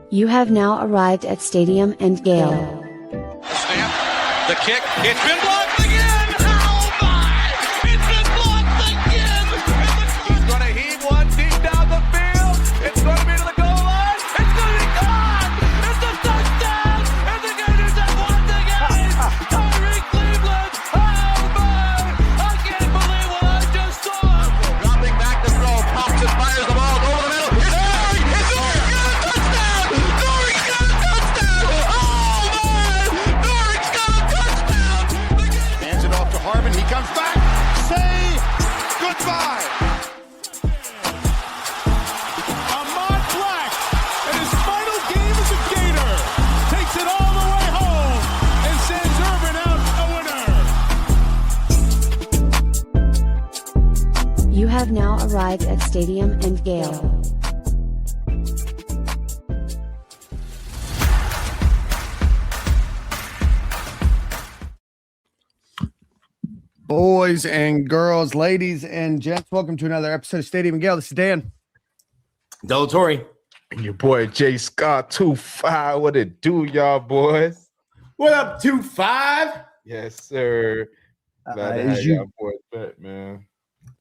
You have now arrived at Stadium and Gale. Snap, the kick, it's been blocked again! Oh my! It's been blocked again! He's going to heave one deep down the field. It's going to be to the goal line. It's going to be gone! It's a touchdown! And the Gators have won the game! Tyree Cleveland! Oh my! I can't believe what I just saw! Dropping back to throw. Thompson fires the ball over the middle. It's Dory! It's Dory! Got a touchdown! Dory's got a touchdown! Oh man! Dory's got a touchdown! Hands it off to Harvin. He comes back. Say goodbye. Ahmad Black, in his final game as a Gator, takes it all the way home and sends Urban out a winner. You have now arrived at Stadium and Gale. Boys and girls, ladies and gents, welcome to another episode of Stadium and Gale. This is Dan. Delatory. And your boy Jay Scott 2-5. What it do, y'all boys? What up, 2-5? Yes, sir. Glad to have y'all boys back, man.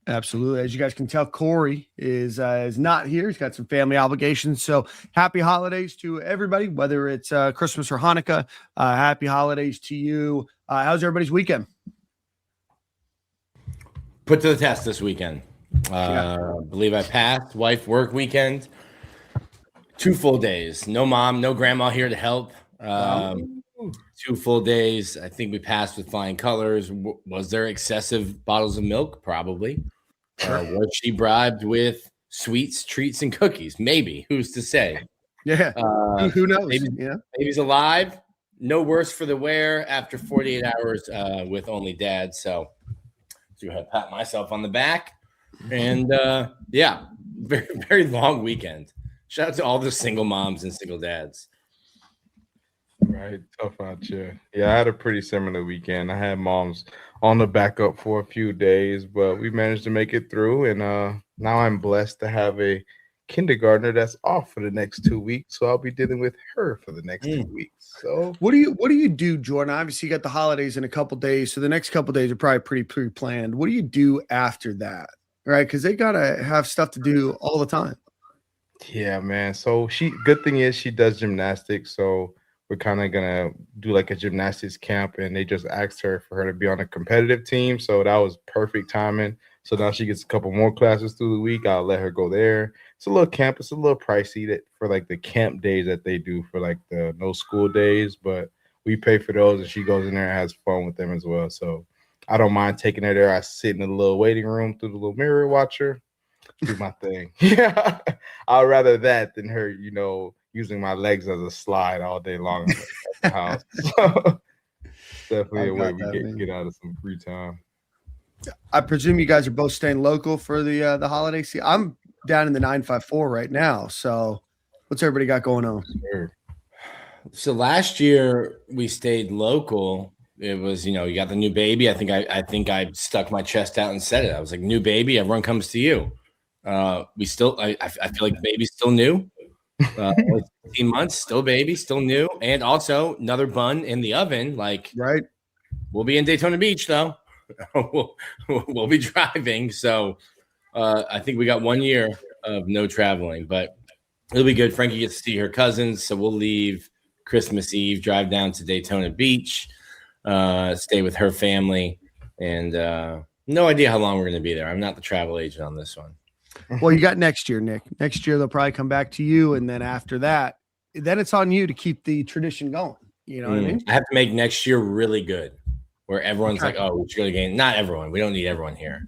Absolutely. As you guys can tell, Corey is not here. He's got some family obligations. So happy holidays to everybody, whether it's Christmas or Hanukkah. Happy holidays to you. How's everybody's weekend? Put to the test this weekend. Believe I passed. Wife work weekend. 2 full days. No mom, no grandma here to help. 2 full days. I think we passed with flying colors. Was there excessive bottles of milk? Probably. Was she bribed with sweets, treats, and cookies? Maybe. Who's to say? Yeah. Who knows? Baby's alive. No worse for the wear after 48 hours with only dad. So I pat myself on the back. And very, very long weekend. Shout out to all the single moms and single dads. Right, tough out here. Yeah, I had a pretty similar weekend. I had moms on the backup for a few days, but we managed to make it through. And now I'm blessed to have a kindergartner that's off for the next 2 weeks, so I'll be dealing with her for the next 2 weeks. So what do you do, Jordan? Obviously, you got the holidays in a couple days, so the next couple days are probably pretty pre-planned. What do you do after that, right? Because they gotta have stuff to do all the time. yeah, man. So good thing is she does gymnastics, so we're kind of gonna do like a gymnastics camp, and they just asked her for her to be on a competitive team, so that was perfect timing. So now she gets a couple more classes through the week. I'll let her go there. It's a little camp. It's a little pricey for like the camp days that they do for like the no school days, but we pay for those, and she goes in there and has fun with them as well. So I don't mind taking her there. I sit in the little waiting room through the little mirror, watch her do my thing. Yeah, I'd rather that than her, using my legs as a slide all day long at the house. So definitely a way we get out of some free time. I presume you guys are both staying local for the holiday season. I'm down in the 954 right now. So what's everybody got going on? Sure. So last year we stayed local. It was, you got the new baby. I think I stuck my chest out and said it. I was like, new baby, everyone comes to you. I feel like baby's still new. 15 months, still baby, still new. And also another bun in the oven. Like, right. We'll be in Daytona Beach though. we'll be driving. So I think we got 1 year of no traveling, but it'll be good. Frankie gets to see her cousins. So we'll leave Christmas Eve, drive down to Daytona Beach, stay with her family, and no idea how long we're going to be there. I'm not the travel agent on this one. Well, you got next year, Nick. Next year, they'll probably come back to you. And then after that, then it's on you to keep the tradition going. You know what I mean? I have to make next year really good where everyone's like, oh, we should go to the game. Not everyone. We don't need everyone here.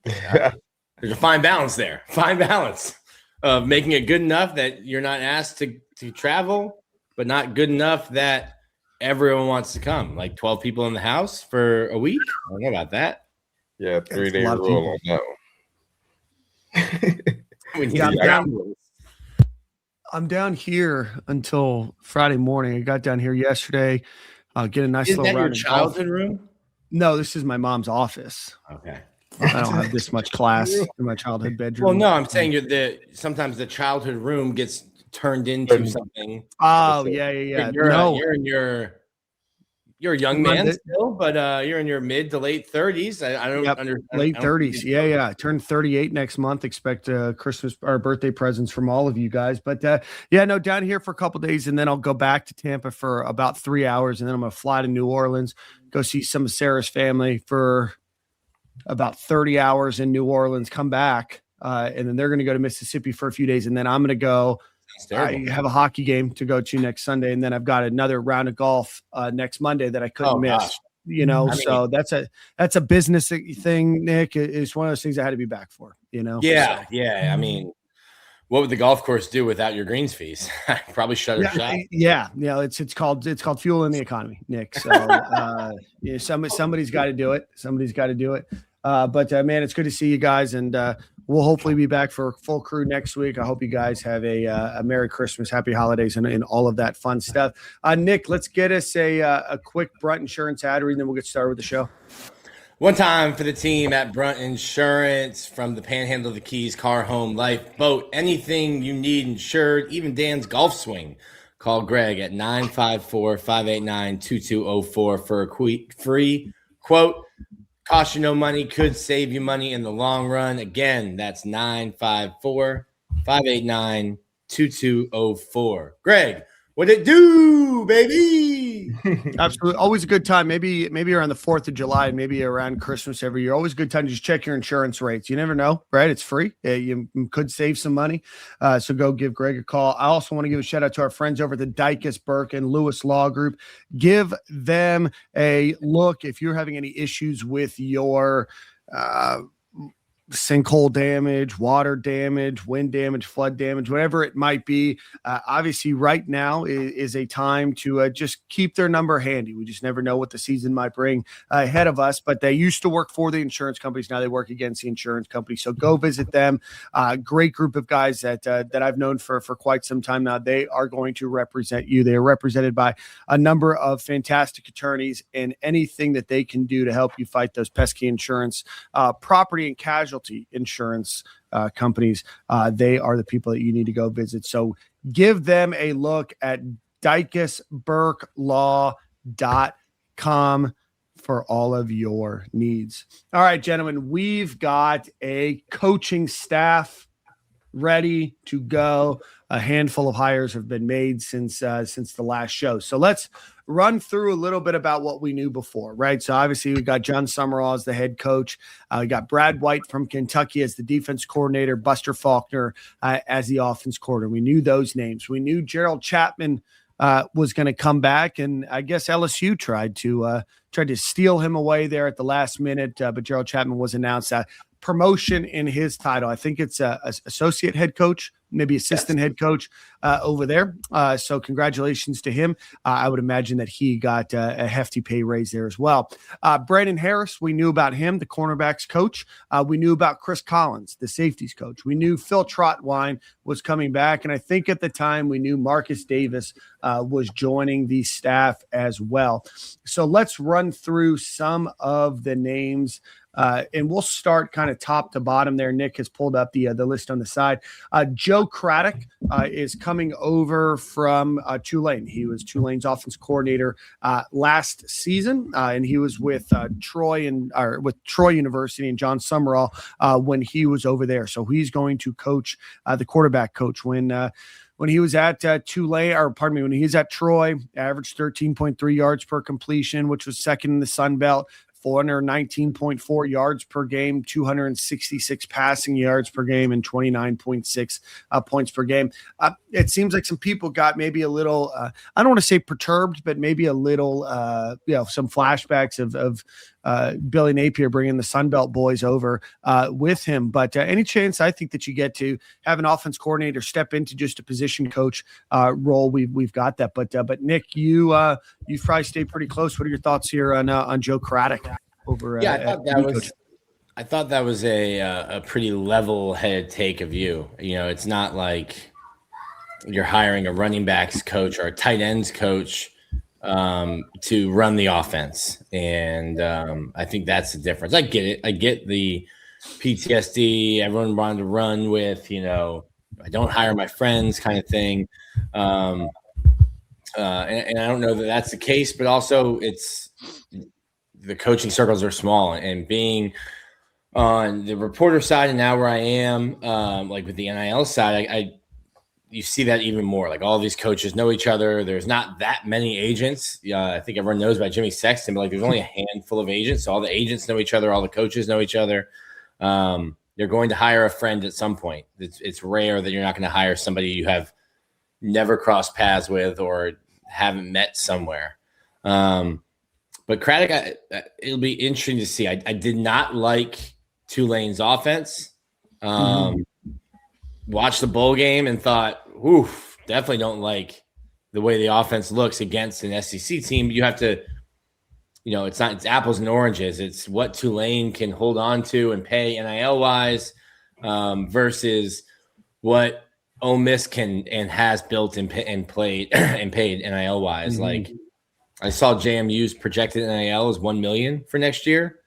Yeah. There's a fine balance there. Fine balance of making it good enough that you're not asked to travel, but not good enough that everyone wants to come. Like 12 people in the house for a week? I don't know about that. Yeah, 3-day rule on that one. I'm down here until Friday morning. I got down here yesterday. Get a nice Isn't little that round your of golf. childhood room? No, this is my mom's office. Okay. I don't have this much class in my childhood bedroom. Well, no, I'm saying sometimes the childhood room gets turned into something. Oh, yeah. You're a young man still, but you're in your mid to late 30s. I don't understand. Late 30s. Yeah. I turned 38 next month. Expect Christmas or birthday presents from all of you guys. But down here for a couple days, and then I'll go back to Tampa for about 3 hours, and then I'm going to fly to New Orleans, go see some of Sarah's family for about 30 hours in New Orleans, come back, and then they're going to go to Mississippi for a few days, and then I'm going to go. I have a hockey game to go to next Sunday, and then I've got another round of golf next Monday that I couldn't miss. Gosh. So that's a business thing, Nick. It's one of those things I had to be back for. Yeah. I mean, what would the golf course do without your greens fees? Probably shut it shop. Yeah. It's called fuel in the economy, Nick. So somebody's got to do it. But man, it's good to see you guys, and we'll hopefully be back for full crew next week. I hope you guys have a Merry Christmas, Happy Holidays, and all of that fun stuff. Nick, let's get us a quick Brunt Insurance ad read, and then we'll get started with the show. One time for the team at Brunt Insurance, from the Panhandle of the Keys, car, home, life, boat, anything you need insured, even Dan's golf swing. Call Greg at 954-589-2204 for a free quote. Cost you no money, could save you money in the long run. Again, that's 954-589-2204. Greg, what it do, baby? Absolutely. Always a good time. Maybe around the 4th of July, maybe around Christmas every year. Always a good time to just check your insurance rates. You never know, right? It's free. You could save some money. So go give Greg a call. I also want to give a shout out to our friends over at the Dykus, Burke, and Lewis Law Group. Give them a look if you're having any issues with your sinkhole damage, water damage, wind damage, flood damage, whatever it might be. Obviously, right now is a time to just keep their number handy. We just never know what the season might bring ahead of us, but they used to work for the insurance companies. Now they work against the insurance companies. So go visit them. Great group of guys that I've known for quite some time now. They are going to represent you. They are represented by a number of fantastic attorneys, and anything that they can do to help you fight those pesky insurance, property and casualty insurance companies, they are the people that you need to go visit. So give them a look at dykusburklaw.com for all of your needs. All right, gentlemen, we've got a coaching staff ready to go. A handful of hires have been made since the last show. So let's run through a little bit about what we knew before, right? So obviously we got John Sumrall as the head coach. We got Brad White from Kentucky as the defense coordinator, Buster Faulkner as the offense coordinator. We knew those names. We knew Gerald Chapman was going to come back, and I guess LSU tried to steal him away there at the last minute, but Gerald Chapman was announced. Promotion in his title. I think it's associate head coach, maybe assistant head coach over there. So congratulations to him. I would imagine that he got a hefty pay raise there as well. Brandon Harris, we knew about him, the cornerbacks coach. We knew about Chris Collins, the safeties coach. We knew Phil Trotwine was coming back. And I think at the time we knew Marcus Davis was joining the staff as well. So let's run through some of the names. And we'll start kind of top to bottom there. Nick has pulled up the list on the side. Joe Craddock is coming over from Tulane. He was Tulane's offense coordinator last season, and he was with Troy University and John Sumrall when he was over there. So he's going to coach the quarterback coach when he was at when he was at Troy, averaged 13.3 yards per completion, which was second in the Sun Belt. 419.4 yards per game, 266 passing yards per game, and 29.6 points per game. It seems like some people got maybe a little, I don't want to say perturbed, but maybe a little, some flashbacks of Billy Napier bringing the Sun Belt boys over with him. But any chance I think that you get to have an offense coordinator step into just a position coach role, we've got that. But Nick, you've probably stayed pretty close. What are your thoughts here on Joe Craddock over? I thought that was a pretty level-headed take of you. It's not like you're hiring a running backs coach or a tight ends coach to run the offense. And I think that's the difference. I get it. I get the PTSD. Everyone wanted to run with, I don't hire my friends kind of thing. And I don't know that that's the case, but also it's the coaching circles are small, and being on the reporter side and now where I am, like with the NIL side, you see that even more. Like all these coaches know each other. There's not that many agents. I think everyone knows about Jimmy Sexton, but like there's only a handful of agents. So all the agents know each other. All the coaches know each other. You're going to hire a friend at some point. It's rare that you're not going to hire somebody you have never crossed paths with or haven't met somewhere. But Craddock, it'll be interesting to see. I did not like Tulane's offense. Watched the bowl game and thought, oof, definitely don't like the way the offense looks against an SEC team. You have to, it's apples and oranges. It's what Tulane can hold on to and pay NIL wise versus what Ole Miss can and has built and played and paid NIL wise. Like I saw JMU's projected NIL is $1 million for next year.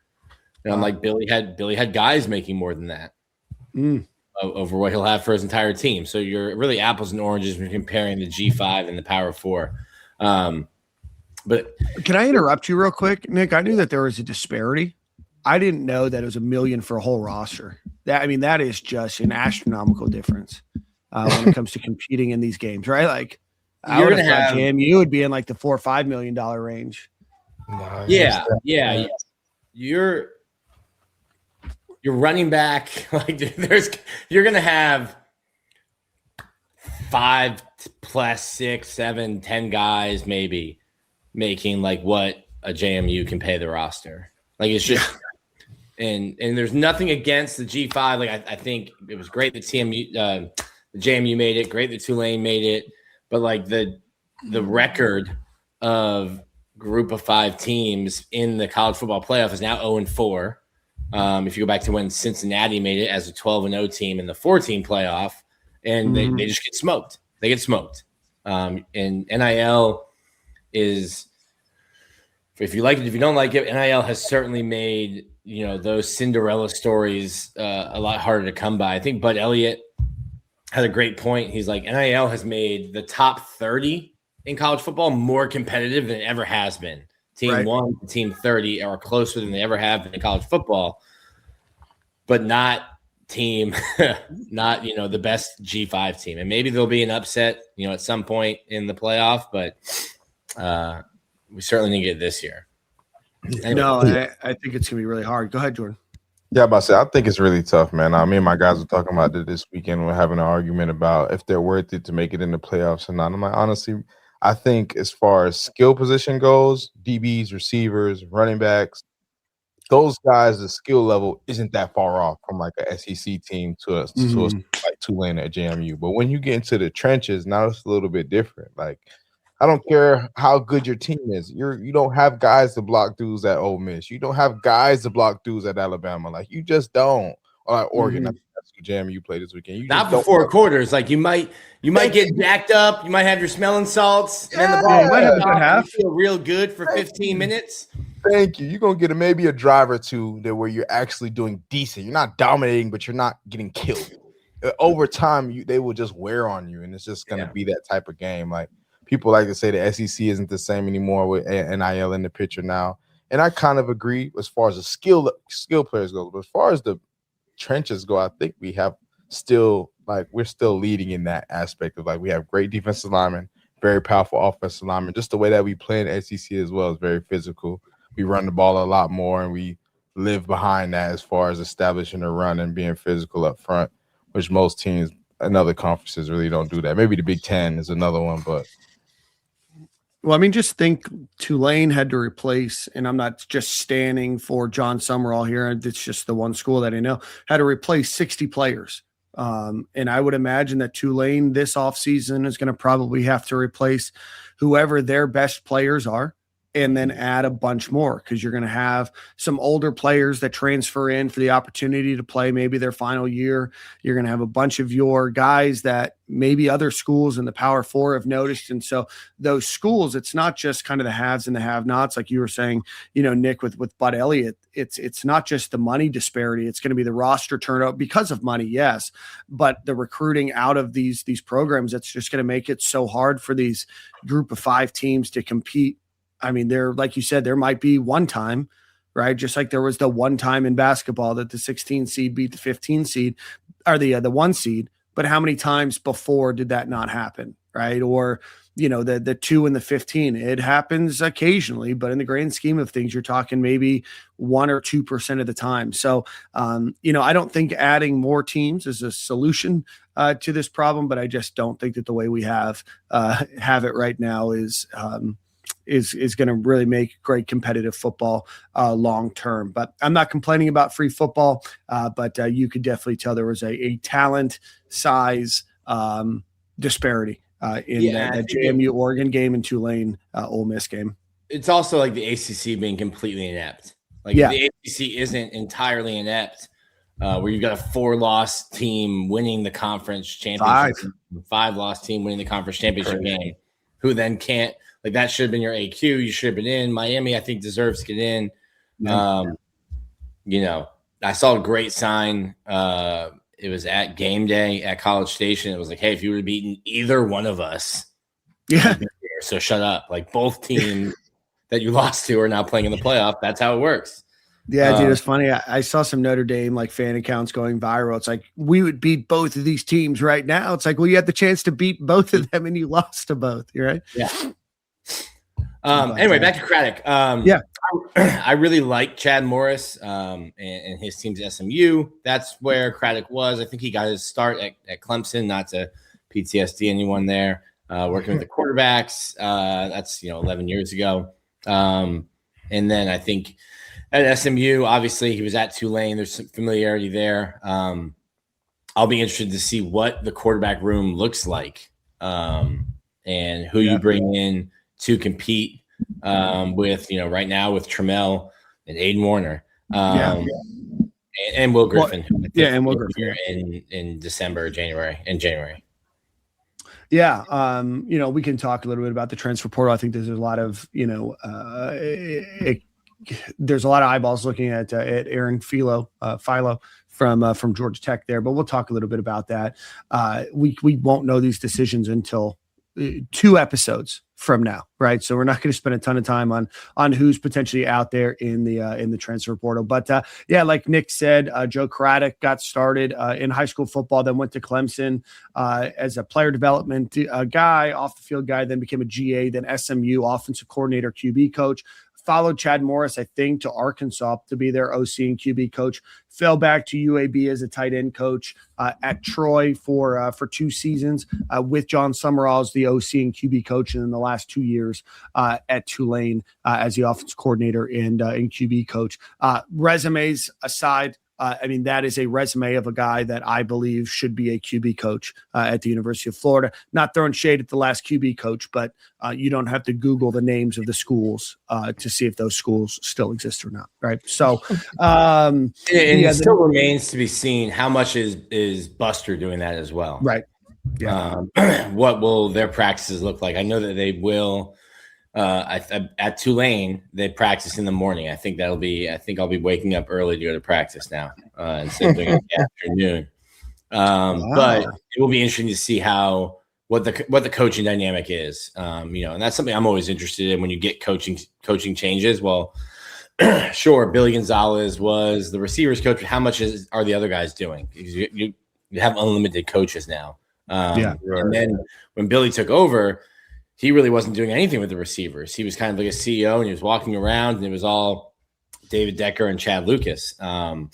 And I'm like, Billy had guys making more than that. Over what he'll have for his entire team. So you're really apples and oranges when comparing the G5 and the Power 4. But can I interrupt you real quick, Nick? I knew that there was a disparity. I didn't know that it was $1 million for a whole roster. That is just an astronomical difference when it comes to competing in these games, right? Like I would have thought JMU would be in like the $4 or $5 million range. Yeah. You're running back, like you're going to have 5 plus 6, 7, 10 guys maybe making like what a JMU can pay the roster. Like it's just, and there's nothing against the G5. Like I think it was great that the JMU made it, great that Tulane made it, but like the record of group of 5 teams in the college football playoff is now 0-4. If you go back to when Cincinnati made it as a 12-0 team in the 14 playoff, and they just get smoked. They get smoked. And NIL is, if you like it, if you don't like it, NIL has certainly made those Cinderella stories a lot harder to come by. I think Bud Elliott had a great point. He's like, NIL has made the top 30 in college football more competitive than it ever has been. Team 1 and Team 30 are closer than they ever have in college football, but not the best G5 team. And maybe there'll be an upset, at some point in the playoff, but we certainly didn't get it this year. Anyway. No, I think it's going to be really hard. Go ahead, Jordan. Yeah, I think it's really tough, man. Me and my guys were talking about it this weekend. We're having an argument about if they're worth it to make it in the playoffs or not. I'm like, honestly, I think as far as skill position goes, DBs, receivers, running backs, those guys, the skill level isn't that far off from like a SEC team to us like Tulane at JMU. But when you get into the trenches, now it's a little bit different. Like, I don't care how good your team is. You don't have guys to block dudes at Ole Miss. You don't have guys to block dudes at Alabama. Like, you just don't. Or Oregon. That's what JMU played this weekend. Not for 4 quarters. Like you might get jacked up. You might have your smelling salts. Yeah, and the ball might have a good half. You feel real good for 15 minutes. Thank you. You're going to get maybe a drive or two there where you're actually doing decent. You're not dominating, but you're not getting killed. Over time, they will just wear on you, and it's just going to be that type of game. Like, people like to say the SEC isn't the same anymore with NIL in the picture now. And I kind of agree as far as the skill players go. But as far as the trenches go, I think we have we're still leading in that aspect of like we have great defensive linemen, very powerful offensive linemen. Just the way that we play in the SEC as well is very physical. We run the ball a lot more, and we live behind that as far as establishing a run and being physical up front, which most teams in other conferences really don't do that. Maybe the Big Ten is another one, but well, I mean, just think Tulane had to replace, and I'm not just standing for John Sumrall here. It's just the one school that I know had to replace 60 players. And I would imagine that Tulane this offseason is going to probably have to replace whoever their best players are. and then add a bunch more, because you're going to have some older players that transfer in for the opportunity to play maybe their final year. You're going to have a bunch of your guys that maybe other schools in the Power Four have noticed. And so those schools, it's not just kind of the haves and the have-nots, like you were saying, Nick, with Bud Elliott. It's not just the money disparity. It's going to be the roster turnover because of money, yes, but the recruiting out of these programs, that's just going to make it so hard for these group of 5 teams to compete. I mean, like you said, there might be one time, right? Just like there was the one time in basketball that the 16 seed beat the 15 seed, or the 1 seed. But how many times before did that not happen, right? Or, the 2 and the 15, it happens occasionally, but in the grand scheme of things, you're talking maybe 1 or 2% of the time. So, I don't think adding more teams is a solution to this problem, but I just don't think that the way we have it right now is going to really make great competitive football long term. But I'm not complaining about free football, but you could definitely tell there was a talent size disparity in that JMU Oregon game and Tulane Ole Miss game. It's also like the ACC being completely inept. Like the ACC isn't entirely inept, where you've got a 4-loss team winning the conference championship, 5-loss team winning the conference championship game, who then can't. Like, that should have been your AQ. You should have been in. Miami, I think, deserves to get in. I saw a great sign. It was at game day at College Station. It was like, hey, if you would have beaten either one of us, so shut up. Like, both teams that you lost to are now playing in the playoff. That's how it works. Yeah, dude, it's funny. I saw some Notre Dame fan accounts going viral. It's like, we would beat both of these teams right now. It's like, well, you had the chance to beat both of them and you lost to both. You're right. Yeah. Anyway, back to Craddock. I really like Chad Morris and his team's SMU. That's where Craddock was. I think he got his start at Clemson, not to PTSD anyone there, working with the quarterbacks. That's 11 years ago. And then I think at SMU, obviously he was at Tulane. There's some familiarity there. I'll be interested to see what the quarterback room looks like, and who you bring in to compete with, right now with Trammell and Aiden Warner, and Will Griffin. And Will Griffin in January. Yeah. We can talk a little bit about the transfer portal. I think there's a lot of, there's a lot of eyeballs looking at Aaron Philo from Georgia Tech there, but we'll talk a little bit about that. We won't know these decisions until 2 episodes from now, right? So we're not going to spend a ton of time on who's potentially out there in the transfer portal. But like Nick said, Joe Craddock got started in high school football, then went to Clemson as a player development guy, off the field guy, then became a GA, then SMU offensive coordinator, QB coach. Followed Chad Morris, I think, to Arkansas to be their OC and QB coach. Fell back to UAB as a tight end coach at Troy for 2 seasons with John Sumrall as the OC and QB coach, and in the last 2 years at Tulane as the offensive coordinator and QB coach. Resumes aside, that is a resume of a guy that I believe should be a QB coach at the University of Florida. Not throwing shade at the last QB coach, but you don't have to Google the names of the schools to see if those schools still exist or not, right? So, it still remains to be seen how much is Buster doing that as well, right? Yeah. What will their practices look like? I know that they will. At Tulane, they practice in the morning. I think I'll be waking up early to go to practice now instead of doing it in the afternoon. But it will be interesting to see what the coaching dynamic is. And that's something I'm always interested in when you get coaching changes. Well, sure, Billy Gonzalez was the receivers coach, but how much are the other guys doing? You have unlimited coaches now. And then when Billy took over, he really wasn't doing anything with the receivers. He was kind of like a CEO, and he was walking around, and it was all David Decker and Chad Lucas. And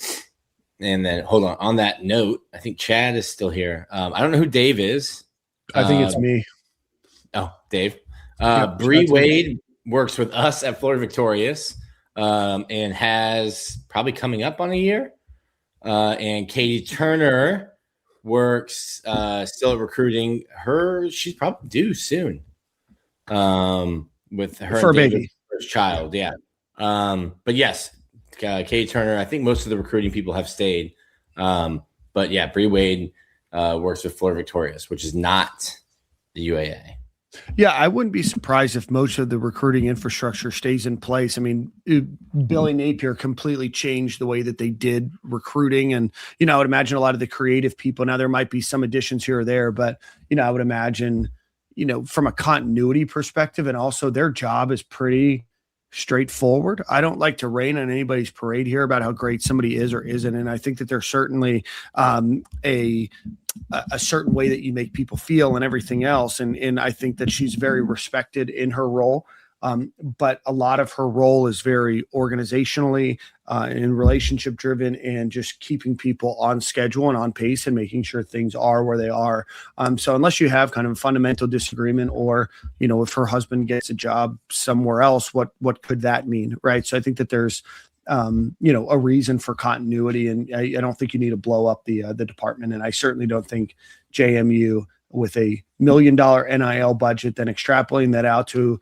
then, hold on that note, I think Chad is still here. I don't know who Dave is. I think it's me. Oh, Dave. Bree Wade works with us at Florida Victorious and has probably coming up on a year. And Katie Turner works still at recruiting. She's probably due soon. With her for a baby. First child, yeah. But yes, Katie Turner, I think most of the recruiting people have stayed. But yeah, Bree Wade works with Florida Victorious, which is not the UAA. Yeah, I wouldn't be surprised if most of the recruiting infrastructure stays in place. I mean, Billy Napier completely changed the way that they did recruiting. And, I would imagine a lot of the creative people, now there might be some additions here or there, but, I would imagine, from a continuity perspective, and also their job is pretty straightforward. I don't like to rain on anybody's parade here about how great somebody is or isn't. And I think that there's certainly a certain way that you make people feel and everything else. And I think that she's very respected in her role. But a lot of her role is very organizationally and relationship driven, and just keeping people on schedule and on pace and making sure things are where they are. So unless you have kind of a fundamental disagreement, or, if her husband gets a job somewhere else, what could that mean? Right. So I think that there's, a reason for continuity, and I don't think you need to blow up the department. And I certainly don't think JMU, with $1 million NIL budget, then extrapolating that out to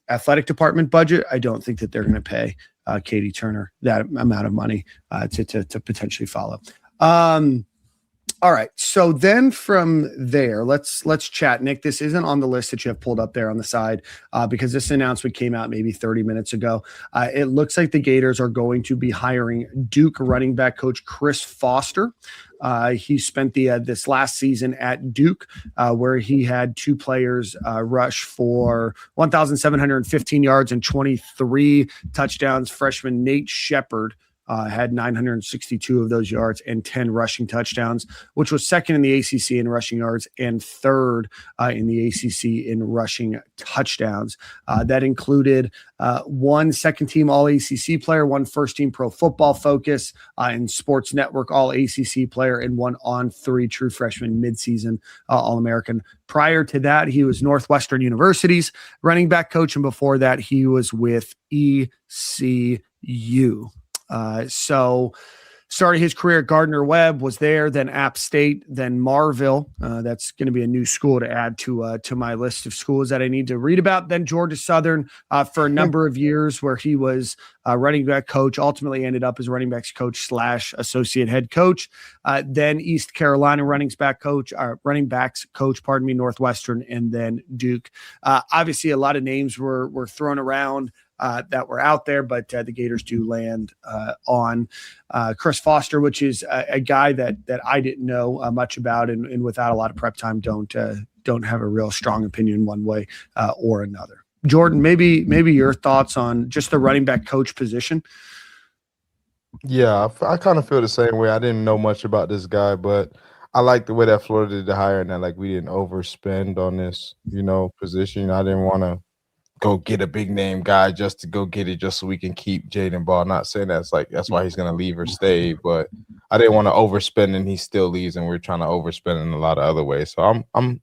athletic department budget, I don't think that they're going to pay Katie Turner that amount of money to potentially follow. All right. So then from there, let's chat. Nick, this isn't on the list that you have pulled up there on the side because this announcement came out maybe 30 minutes ago. It looks like the Gators are going to be hiring Duke running back coach Chris Foster. He spent this last season at Duke, where he had two players rush for 1,715 yards and 23 touchdowns. Freshman Nate Shepard had 962 of those yards and 10 rushing touchdowns, which was second in the ACC in rushing yards and third in the ACC in rushing touchdowns. That included one second-team All-ACC player, one first-team Pro Football Focus and Sports Network All-ACC player, and one On3 true freshman midseason All-American. Prior to that, he was Northwestern University's running back coach, and before that, he was with ECU. So started his career at Gardner-Webb, was there, then App State, then Marville. That's going to be a new school to add to my list of schools that I need to read about. Then Georgia Southern for a number of years, where he was running back coach, ultimately ended up as running backs coach / associate head coach. Then East Carolina running backs coach, Northwestern, and then Duke. Obviously, a lot of names were thrown around that were out there, but the Gators do land on Chris Foster, which is a guy that I didn't know much about, and without a lot of prep time, don't have a real strong opinion one way or another. Jordan, maybe your thoughts on just the running back coach position. Yeah, I kind of feel the same way. I didn't know much about this guy, but I like the way that Florida did the hire, and that we didn't overspend on this, position. I didn't want to go get a big name guy just to go get it, just so we can keep Jaden Ball. Not saying that's why he's going to leave or stay, but I didn't want to overspend and he still leaves, and we're trying to overspend in a lot of other ways. So I'm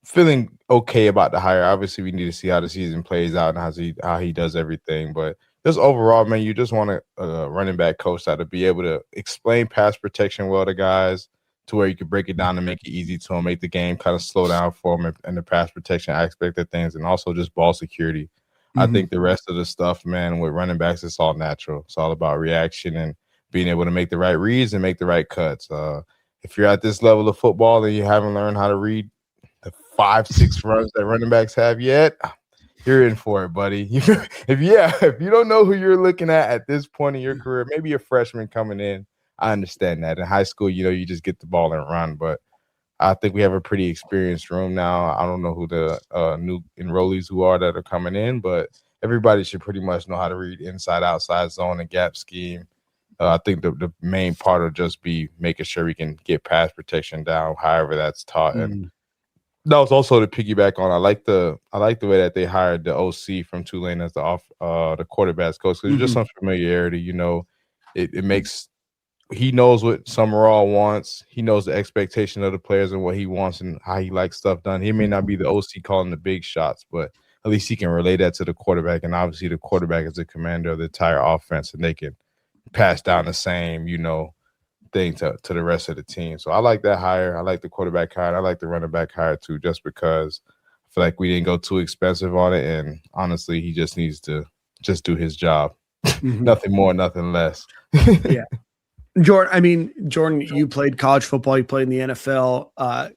feeling okay about the hire. Obviously, we need to see how the season plays out and how he does everything. But just overall, man, you just want a running back coach that to be able to explain pass protection well to guys, to where you could break it down and make it easy to them, make the game kind of slow down for them and the pass protection aspect of things, and also just ball security. Mm-hmm. I think the rest of the stuff, man, with running backs, it's all natural. It's all about reaction and being able to make the right reads and make the right cuts. If you're at this level of football and you haven't learned how to read the 5-6 runs that running backs have yet, you're in for it, buddy. If you don't know who you're looking at this point in your career, maybe a freshman coming in, I understand that. In high school, you just get the ball and run. But I think we have a pretty experienced room now. I don't know who the new enrollees that are coming in, but everybody should pretty much know how to read inside, outside zone and gap scheme. I think the main part will just be making sure we can get pass protection down, however that's taught. Mm-hmm. And that was also to piggyback on. I like the way that they hired the OC from Tulane as the quarterback's coach, because there's just some familiarity. It makes. He knows what Sumrall wants. He knows the expectation of the players and what he wants and how he likes stuff done. He may not be the OC calling the big shots, but at least he can relay that to the quarterback. And obviously the quarterback is the commander of the entire offense, and they can pass down the same, thing to the rest of the team. So I like that hire. I like the quarterback hire. I like the running back hire too, just because I feel like we didn't go too expensive on it, and honestly, he just needs to just do his job. Nothing more, nothing less. Yeah. Jordan, you played college football, you played in the NFL.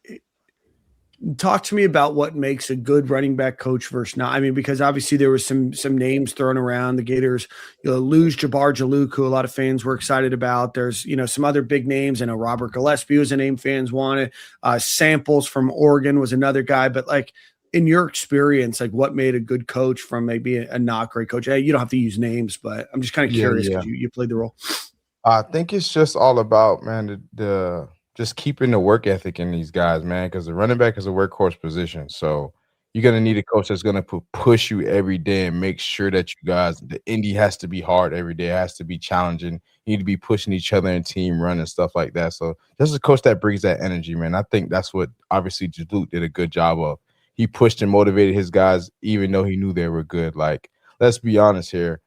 Talk to me about what makes a good running back coach versus not. Because obviously there was some names thrown around. The Gators, lose Jabbar Jaluk, who a lot of fans were excited about. There's, some other big names. I know Robert Gillespie was a name fans wanted. Samples from Oregon was another guy. But in your experience, what made a good coach from maybe a not great coach? You don't have to use names, but I'm just kind of curious because you played the role. I think it's just all about, man, the just keeping the work ethic in these guys, man, because the running back is a workhorse position. So you're going to need a coach that's going to push you every day and make sure that you guys, the Indy has to be hard every day. It has to be challenging. You need to be pushing each other in team run and stuff like that. So just a coach that brings that energy, man. I think that's what obviously Jaluk did a good job of. He pushed and motivated his guys even though he knew they were good. Let's be honest here.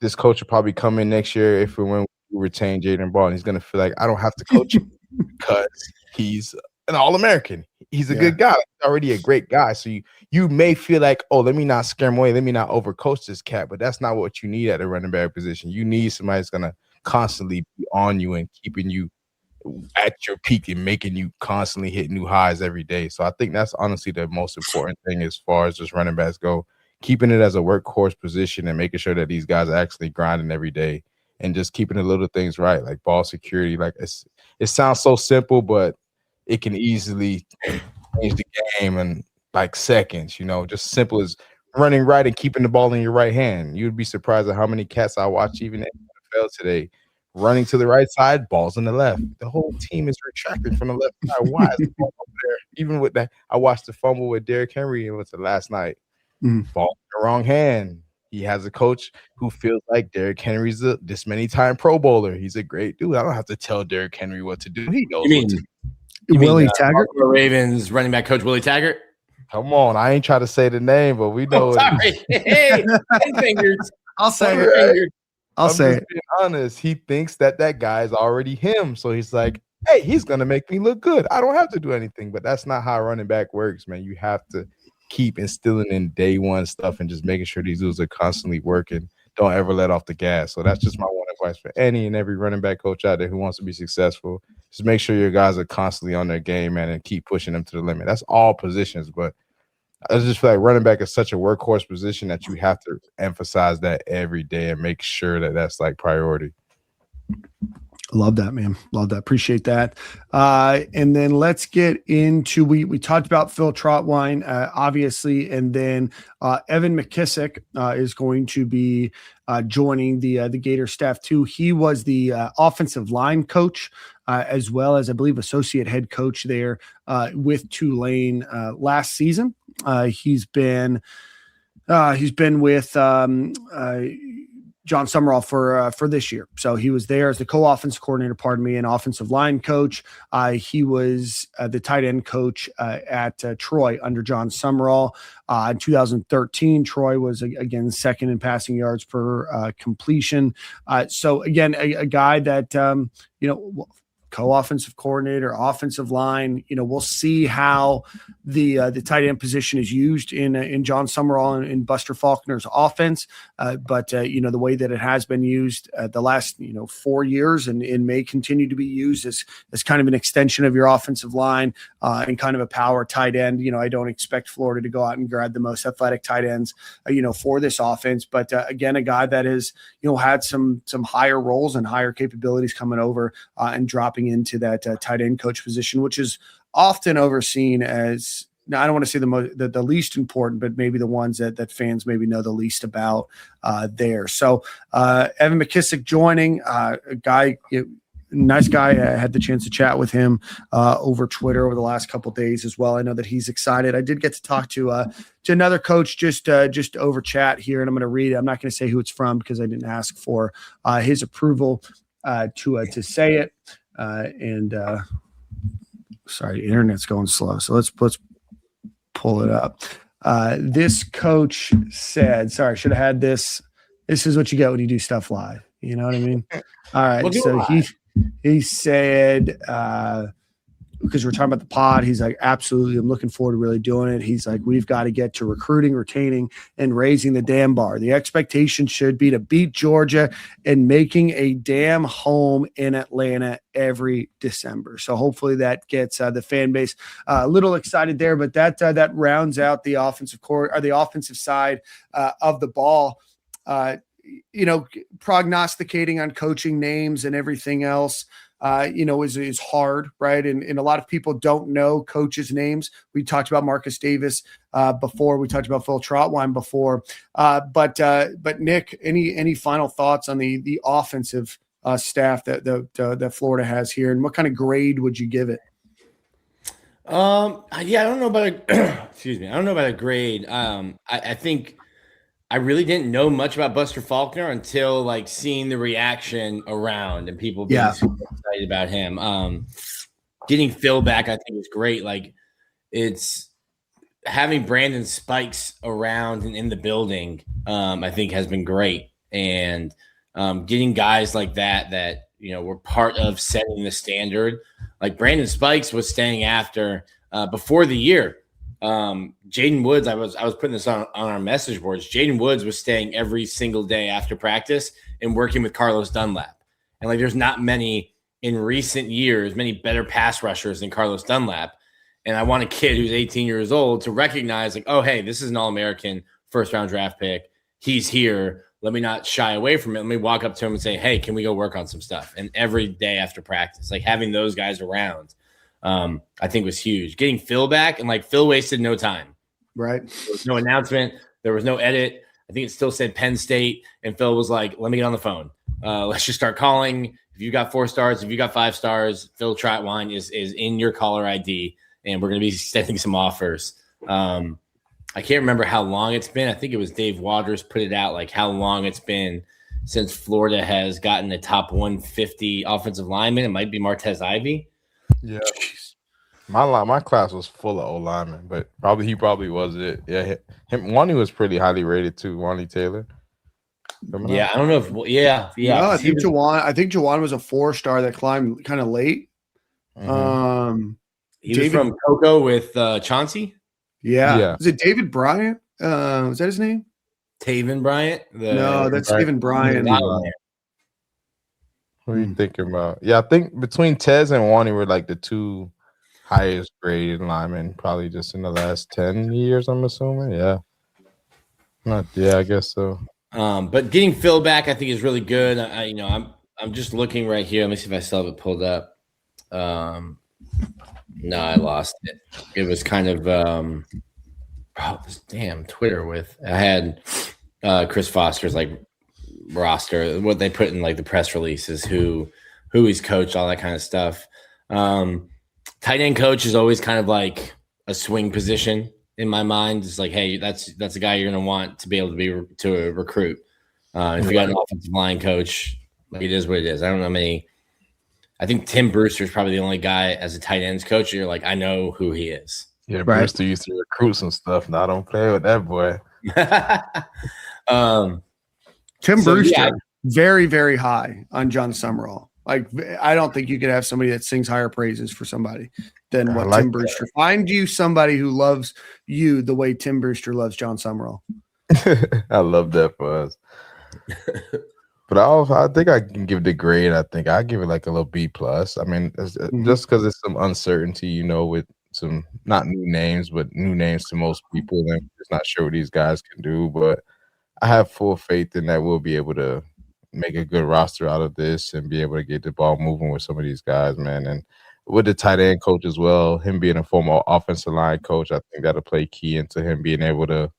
This coach will probably come in next year if and when we retain Jaden Ball, and he's going to feel like I don't have to coach him because he's an All-American. He's a good guy. He's already a great guy. So you may feel like, oh, let me not scare him away. Let me not overcoach this cat. But that's not what you need at a running back position. You need somebody that's going to constantly be on you and keeping you at your peak and making you constantly hit new highs every day. So I think that's honestly the most important thing as far as just running backs go, keeping it as a workhorse position and making sure that these guys are actually grinding every day and just keeping the little things right, like ball security. It sounds so simple, but it can easily change the game in seconds, just simple as running right and keeping the ball in your right hand. You'd be surprised at how many cats I watch even in the NFL today. Running to the right side, balls on the left. The whole team is retracting from the left side. Why is the ball over there? Even with that, I watched the fumble with Derrick Henry. It was the last night. Ball in the wrong hand. He has a coach who feels like Derrick Henry's this many-time Pro Bowler. He's a great dude. I don't have to tell Derrick Henry what to do. He knows what to do. Willie Taggart? Ravens running back coach Willie Taggart? Come on. I ain't trying to say the name, but we know it. Sorry. Hey, 10 fingers. I'll say it. I'll say it. Being honest, he thinks that guy is already him. So he's like, hey, he's going to make me look good. I don't have to do anything. But that's not how running back works, man. You have to keep instilling in day one stuff and just making sure these dudes are constantly working. Don't ever let off the gas. So that's just my one advice for any and every running back coach out there who wants to be successful. Just make sure your guys are constantly on their game, man, and keep pushing them to the limit. That's all positions, but I just feel like running back is such a workhorse position that you have to emphasize that every day and make sure that that's priority. Love that, man. Love that. Appreciate that. And then let's get into, we talked about Phil Trotwine, obviously, and then Evan McKissick is going to be joining the Gator staff too. He was the offensive line coach, as well as I believe associate head coach there with Tulane last season. He's been with John Sumrall for this year. So he was there as the co-offensive coordinator, and offensive line coach. He was the tight end coach at Troy under John Sumrall. In 2013, Troy was again second in passing yards per completion. So again, a guy that co-offensive coordinator, offensive line. We'll see how the tight end position is used in John Sumrall and Buster Faulkner's offense. But the way that it has been used the last 4 years and may continue to be used as kind of an extension of your offensive line and kind of a power tight end. I don't expect Florida to go out and grab the most athletic tight ends for this offense. But again, a guy that has had some higher roles and higher capabilities coming over and dropping into that tight end coach position, which is often overseen as, now I don't want to say the least important, but maybe the ones that fans maybe know the least about there. So Evan McKissick joining, a guy, nice guy. I had the chance to chat with him over Twitter over the last couple of days as well. I know that he's excited. I did get to talk to another coach just over chat here, and I'm going to read it. I'm not going to say who it's from because I didn't ask for his approval to say it. Sorry, the internet's going slow. So let's pull it up. This coach said, sorry, I should have had this. This is what you get when you do stuff live. You know what I mean? All right. So he said, because we're talking about the pod, he's like, absolutely, I'm looking forward to really doing it. He's like, we've got to get to recruiting, retaining, and raising the damn bar. The expectation should be to beat Georgia and making a damn home in Atlanta every December. So hopefully that gets the fan base a little excited there. But that rounds out the offensive core or the offensive side of the ball. Prognosticating on coaching names and everything else, is hard, right? And a lot of people don't know coaches' names. We talked about Marcus Davis before. We talked about Phil Trotwine before. But Nick, any final thoughts on the offensive staff that Florida has here, and what kind of grade would you give it? I don't know about excuse me. I don't know about a grade. I think I really didn't know much about Buster Faulkner until like seeing the reaction around and people being super excited about him. Getting Phil back, I think, is great. Like, it's having Brandon Spikes around and in the building, I think has been great. And getting guys like that were part of setting the standard. Like Brandon Spikes was staying after before the year. Jaden Woods, I was putting this on our message boards. Jaden Woods was staying every single day after practice and working with Carlos Dunlap. And like, there's not many in recent years, many better pass rushers than Carlos Dunlap. And I want a kid who's 18 years old to recognize like, oh, hey, this is an All-American first round draft pick. He's here. Let me not shy away from it. Let me walk up to him and say, hey, can we go work on some stuff? And every day after practice, like having those guys around, I think was huge. Getting Phil back, and like Phil wasted no time. Right. There was no announcement. There was no edit. I think it still said Penn State, and Phil was like, let me get on the phone. Let's just start calling. If you got 4 stars, if you got 5 stars, Phil Trotwine is in your caller ID, and we're going to be sending some offers. I can't remember how long it's been. I think it was Dave Waters put it out, like how long it's been since Florida has gotten a top 150 offensive lineman. It might be Martez Ivey. Yeah. My class was full of O-linemen, but he probably was it. Yeah, Wani was pretty highly rated too, Wani Taylor. Yeah, I don't know if No, I think Jawan was a 4-star that climbed kind of late. Mm-hmm. He was from Cocoa with Chauncey. Yeah. Is it David Bryant? Was that his name? Taven Bryant? No, that's Taven Bryant. What are you thinking about? Yeah, I think between Tez and Wani were like the 2 highest graded linemen, probably just in the last 10 years, I'm assuming. Yeah. I guess so. But getting Phil back, I think, is really good. I'm just looking right here. Let me see if I still have it pulled up. No, I lost it. It was kind of this damn Twitter with I had Chris Foster's like roster, what they put in like the press releases, who he's coached, all that kind of stuff. Tight end coach is always kind of like a swing position in my mind. It's like, hey, that's a guy you're going to want to be able to recruit. If you got an offensive line coach, like it is what it is. I don't know many. I think Tim Brewster is probably the only guy as a tight ends coach. You're like, I know who he is. Yeah, right. Brewster used to recruit some stuff. Now I don't play with that boy. Tim Brewster, very, very high on John Sumrall. Like, I don't think you could have somebody that sings higher praises for somebody than what Tim Brewster. That. Find you somebody who loves you the way Tim Brewster loves John Sumrall. I love that for us. But I think I can give the grade. I think I give it like a little B+. I mean, just because it's some uncertainty, with some not new names, but new names to most people. And I'm just not sure what these guys can do. But I have full faith in that we'll be able to make a good roster out of this and be able to get the ball moving with some of these guys, man. And with the tight end coach as well, him being a former offensive line coach, I think that'll play key into him being able to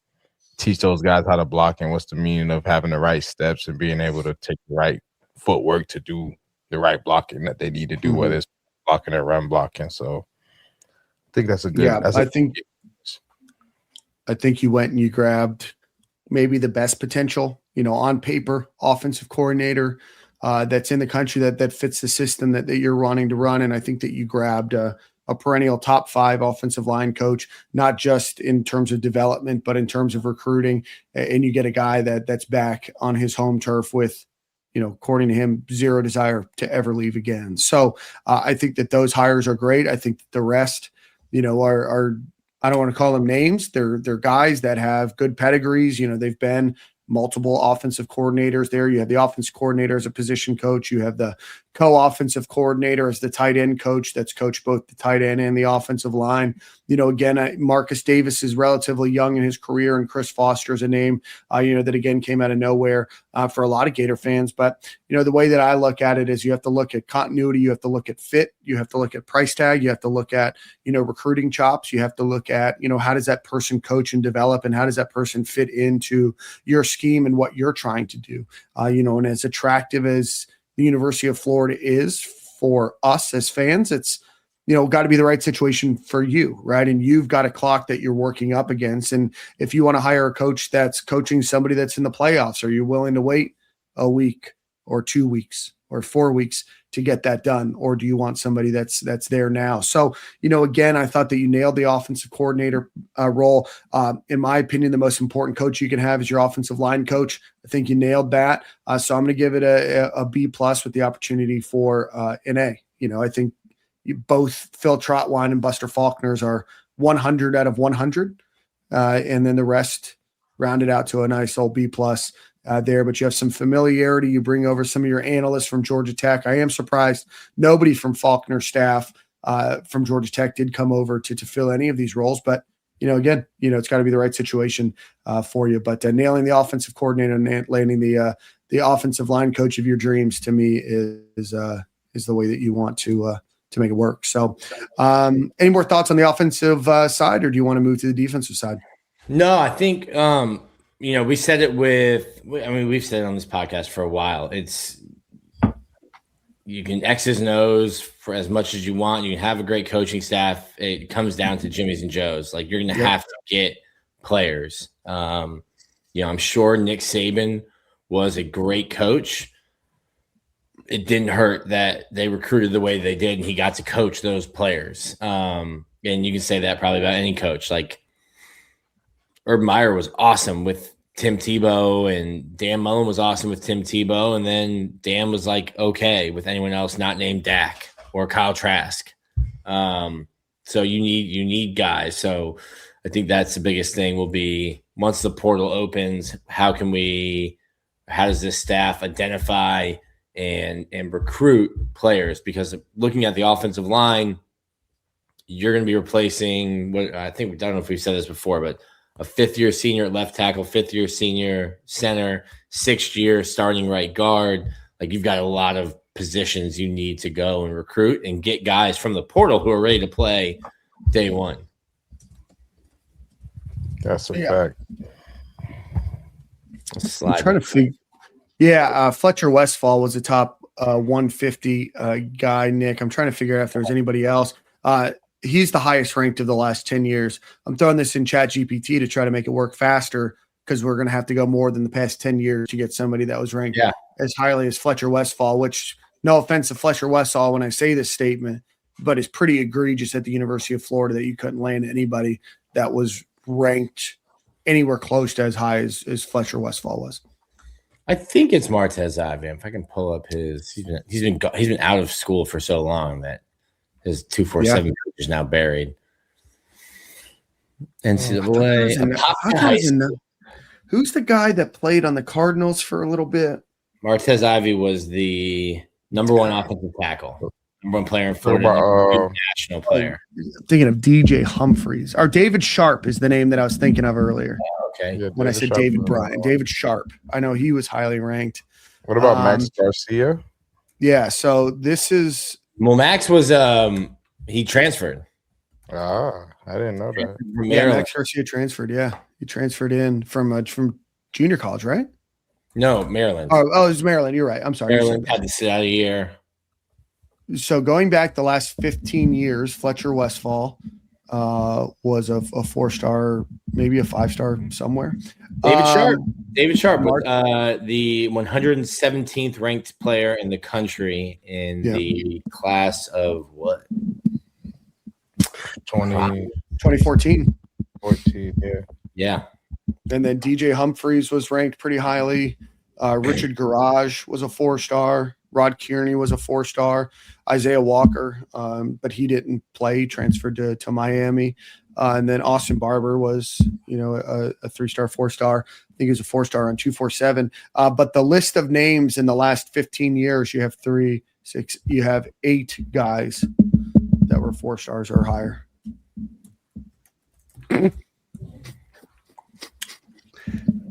teach those guys how to block and what's the meaning of having the right steps and being able to take the right footwork to do the right blocking that they need to do, whether it's blocking or run blocking. So I think that's a good. Yeah, I think you went and you grabbed maybe the best potential, on paper, offensive coordinator that's in the country that fits the system that you're wanting to run. And I think that you grabbed a perennial top 5 offensive line coach, not just in terms of development, but in terms of recruiting. And you get a guy that's back on his home turf with, according to him, zero desire to ever leave again. So I think that those hires are great. I think the rest, are I don't want to call them names. They're guys that have good pedigrees. They've been multiple offensive coordinators there. You have the offensive coordinator as a position coach. You have the co-offensive coordinator as the tight end coach that's coached both the tight end and the offensive line. Again, Marcus Davis is relatively young in his career, and Chris Foster is a name, that again came out of nowhere for a lot of Gator fans. But, the way that I look at it is you have to look at continuity. You have to look at fit. You have to look at price tag. You have to look at, recruiting chops. You have to look at, how does that person coach and develop, and how does that person fit into your scheme and what you're trying to do. And as attractive as the University of Florida is for us as fans, it's, got to be the right situation for you, right? And you've got a clock that you're working up against. And if you want to hire a coach that's coaching somebody that's in the playoffs, are you willing to wait a week or 2 weeks or 4 weeks to get that done? Or do you want somebody that's there now? So, again, I thought that you nailed the offensive coordinator role. In my opinion, the most important coach you can have is your offensive line coach. I think you nailed that. So I'm going to give it a B+ with the opportunity for an A. I think both Phil Trotwine and Buster Faulkner's are 100 out of 100. And then the rest rounded out to a nice old B+ there, but you have some familiarity. You bring over some of your analysts from Georgia Tech. I am surprised nobody from Faulkner's staff from Georgia Tech did come over to fill any of these roles. But, again, it's got to be the right situation for you. But nailing the offensive coordinator and landing the offensive line coach of your dreams, to me, is the way that you want to make it work. So any more thoughts on the offensive side, or do you want to move to the defensive side? No, I think we said it we've said it on this podcast for a while. It's, you can X's and O's for as much as you want. You can have a great coaching staff. It comes down to Jimmy's and Joe's. Like, you're going to have to get players. I'm sure Nick Saban was a great coach. It didn't hurt that they recruited the way they did, and he got to coach those players. And you can say that probably about any coach. Like, Urban Meyer was awesome with Tim Tebow, and Dan Mullen was awesome with Tim Tebow, and then Dan was okay with anyone else not named Dak or Kyle Trask. So you need guys. So I think that's the biggest thing will be, once the portal opens, how does this staff identify and recruit players? Because looking at the offensive line, you're going to be replacing I don't know if we've said this before, but a fifth-year senior at left tackle, fifth-year senior center, sixth-year starting right guard. Like, you've got a lot of positions you need to go and recruit and get guys from the portal who are ready to play day one. That's a fact. I'm trying to figure. Yeah, Fletcher Westphal was a top 150 guy, Nick. I'm trying to figure out if there's anybody else. He's the highest ranked of the last 10 years. I'm throwing this in ChatGPT to try to make it work faster, because we're going to have to go more than the past 10 years to get somebody that was ranked as highly as Fletcher Westphal, which, no offense to Fletcher Westphal when I say this statement, but it's pretty egregious at the University of Florida that you couldn't land anybody that was ranked anywhere close to as high as Fletcher Westphal was. I think it's Martez Ivey. If I can pull up his, he's been out of school for so long that his 247 is now buried. NCAA. Who's the guy that played on the Cardinals for a little bit? Martez Ivey was the number one offensive tackle, number one player in Florida, national player. I'm thinking of DJ Humphreys. Or David Sharp is the name that I was thinking of earlier. Okay. Yeah, when I said Sharp, David Bryan. David Sharp. I know he was highly ranked. What about Max Garcia? Yeah, so this is – well, Max was he transferred. I didn't know that. Yeah, Max Garcia transferred. Yeah, he transferred in from junior college, right? No, Maryland. Oh, it was Maryland. You're right. I'm sorry. Maryland had to sit out a year. So going back the last 15 years, Fletcher Westphal was a 4-star, maybe a 5-star somewhere. David Sharp was the 117th ranked player in the country in the class of what? 2014. 14, yeah. Yeah. And then DJ Humphreys was ranked pretty highly. Richard Garage was a 4-star. Rod Kearney was a 4-star. Isaiah Walker, but he didn't play. He transferred to Miami. And then Austin Barber was, a 3-star, 4-star. I think he was a 4-star on 247. But the list of names in the last 15 years, you have 8 guys that were 4 stars or higher.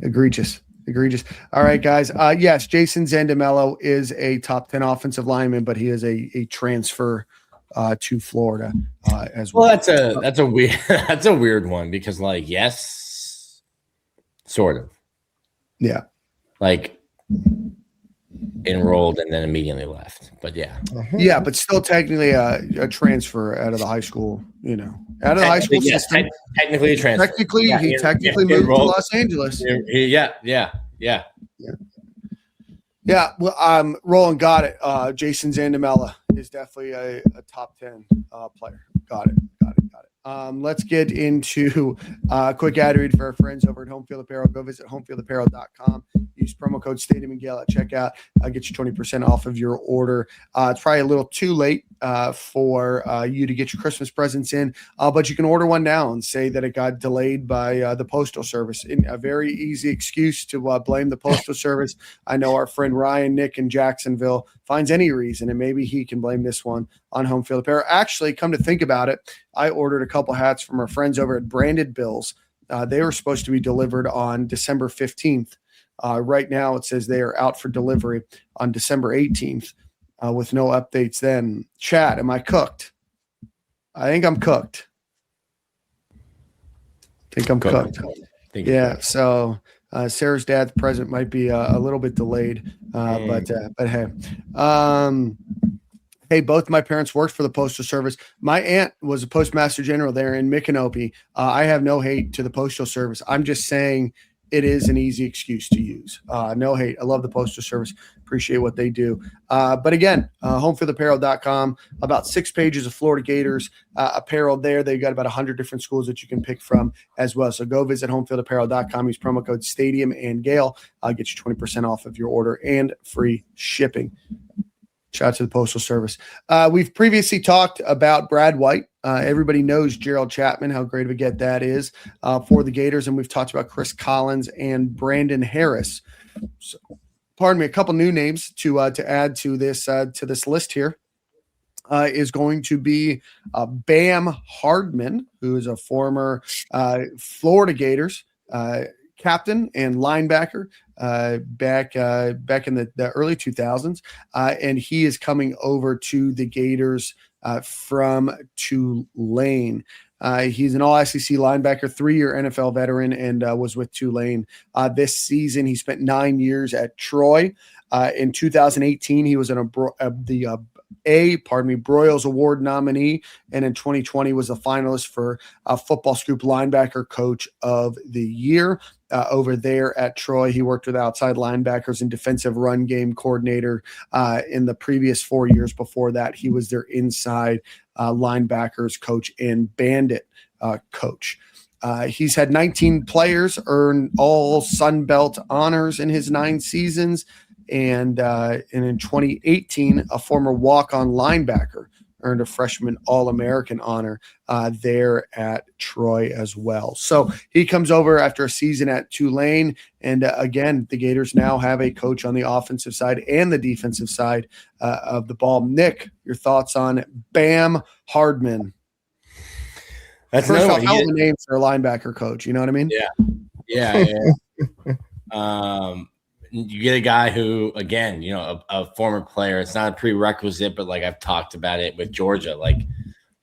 Egregious. All right, guys. Yes, Jason Zandamello is a top 10 offensive lineman, but he is a transfer to Florida as well. Well, that's a weird one because, yes, sort of. Yeah. Like enrolled and then immediately left. But yeah. Yeah, but still technically a transfer out of the high school, out of the high school system. Technically a transfer. Technically, he moved to Los Angeles. Yeah. Yeah, well, Roland got it. Jason Zandamella is definitely a top 10 player. Got it. Let's get into a quick ad read for our friends over at Home Field Apparel. Go visit homefieldapparel.com. Use promo code Stadium and Gale at checkout. Get you 20% off of your order. It's probably a little too late for you to get your Christmas presents in, but you can order one now and say that it got delayed by the Postal Service. A very easy excuse to blame the Postal Service. I know our friend Ryan Nick in Jacksonville finds any reason, and maybe he can blame this one on Home Field Apparel. Actually, come to think about it, I ordered a couple hats from our friends over at Branded Bills. They were supposed to be delivered on December 15th. Right now, it says they are out for delivery on December 18th with no updates then. Chat, am I cooked? I think I'm cooked. Yeah, so Sarah's dad's present might be a little bit delayed, but hey. Hey, both my parents worked for the Postal Service. My aunt was a postmaster general there in Micanopy. I have no hate to the Postal Service. I'm just saying it is an easy excuse to use. No hate. I love the Postal Service. Appreciate what they do. But again, homefieldapparel.com, about 6 pages of Florida Gators apparel there. They've got about 100 different schools that you can pick from as well. So go visit homefieldapparel.com. Use promo code Stadium and Gale. Get you 20% off of your order and free shipping. Shout out to the Postal Service. We've previously talked about Brad White. Everybody knows Gerald Chapman, how great of a get that is for the Gators. And we've talked about Chris Collins and Brandon Harris. So, pardon me, a couple new names to add to this list here is going to be Bam Hardman, who is a former Florida Gators captain and linebacker back in the early 2000s, and he is coming over to the Gators from Tulane. He's an all-SEC linebacker, 3-year NFL veteran, and was with Tulane. This season, he spent 9 years at Troy. In 2018, he was the Broyles Award nominee, and in 2020 was a finalist for Football Scoop Linebacker Coach of the Year. Over there at Troy, he worked with outside linebackers and defensive run game coordinator in the previous 4 years. Before that, he was their inside linebackers coach and bandit coach. He's had 19 players earn all Sun Belt honors in his 9 seasons. And in 2018, a former walk-on linebacker earned a freshman All-American honor there at Troy as well. So he comes over after a season at Tulane. And again, the Gators now have a coach on the offensive side and the defensive side of the ball. Nick, your thoughts on Bam Hardman? That's first off, hell of a name for a linebacker coach. You know what I mean? Yeah. You get a guy who, again, a former player. It's not a prerequisite, but like I've talked about it with Georgia, like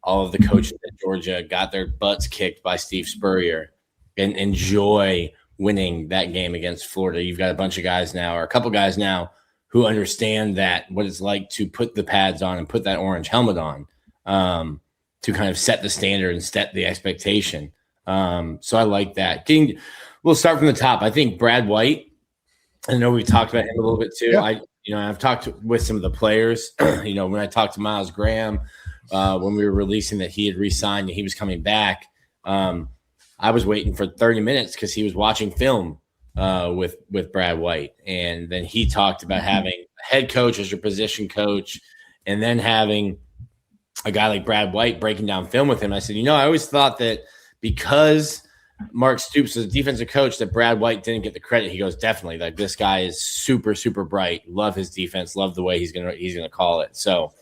all of the coaches at Georgia got their butts kicked by Steve Spurrier and enjoy winning that game against Florida. You've got a bunch of guys now, or a couple guys now, who understand that what it's like to put the pads on and put that orange helmet on to kind of set the standard and set the expectation. So I like that. We'll start from the top. I think Brad White, I know we talked about him a little bit too. Yeah. I've talked with some of the players. When I talked to Miles Graham, when we were releasing that he had re-signed and he was coming back, I was waiting for 30 minutes because he was watching film with Brad White. And then he talked about having a head coach as your position coach and then having a guy like Brad White breaking down film with him. I said, I always thought that because Mark Stoops was a defensive coach that Brad White didn't get the credit. He goes, definitely. Like, this guy is super, super bright. Love his defense. Love the way he's gonna call it. So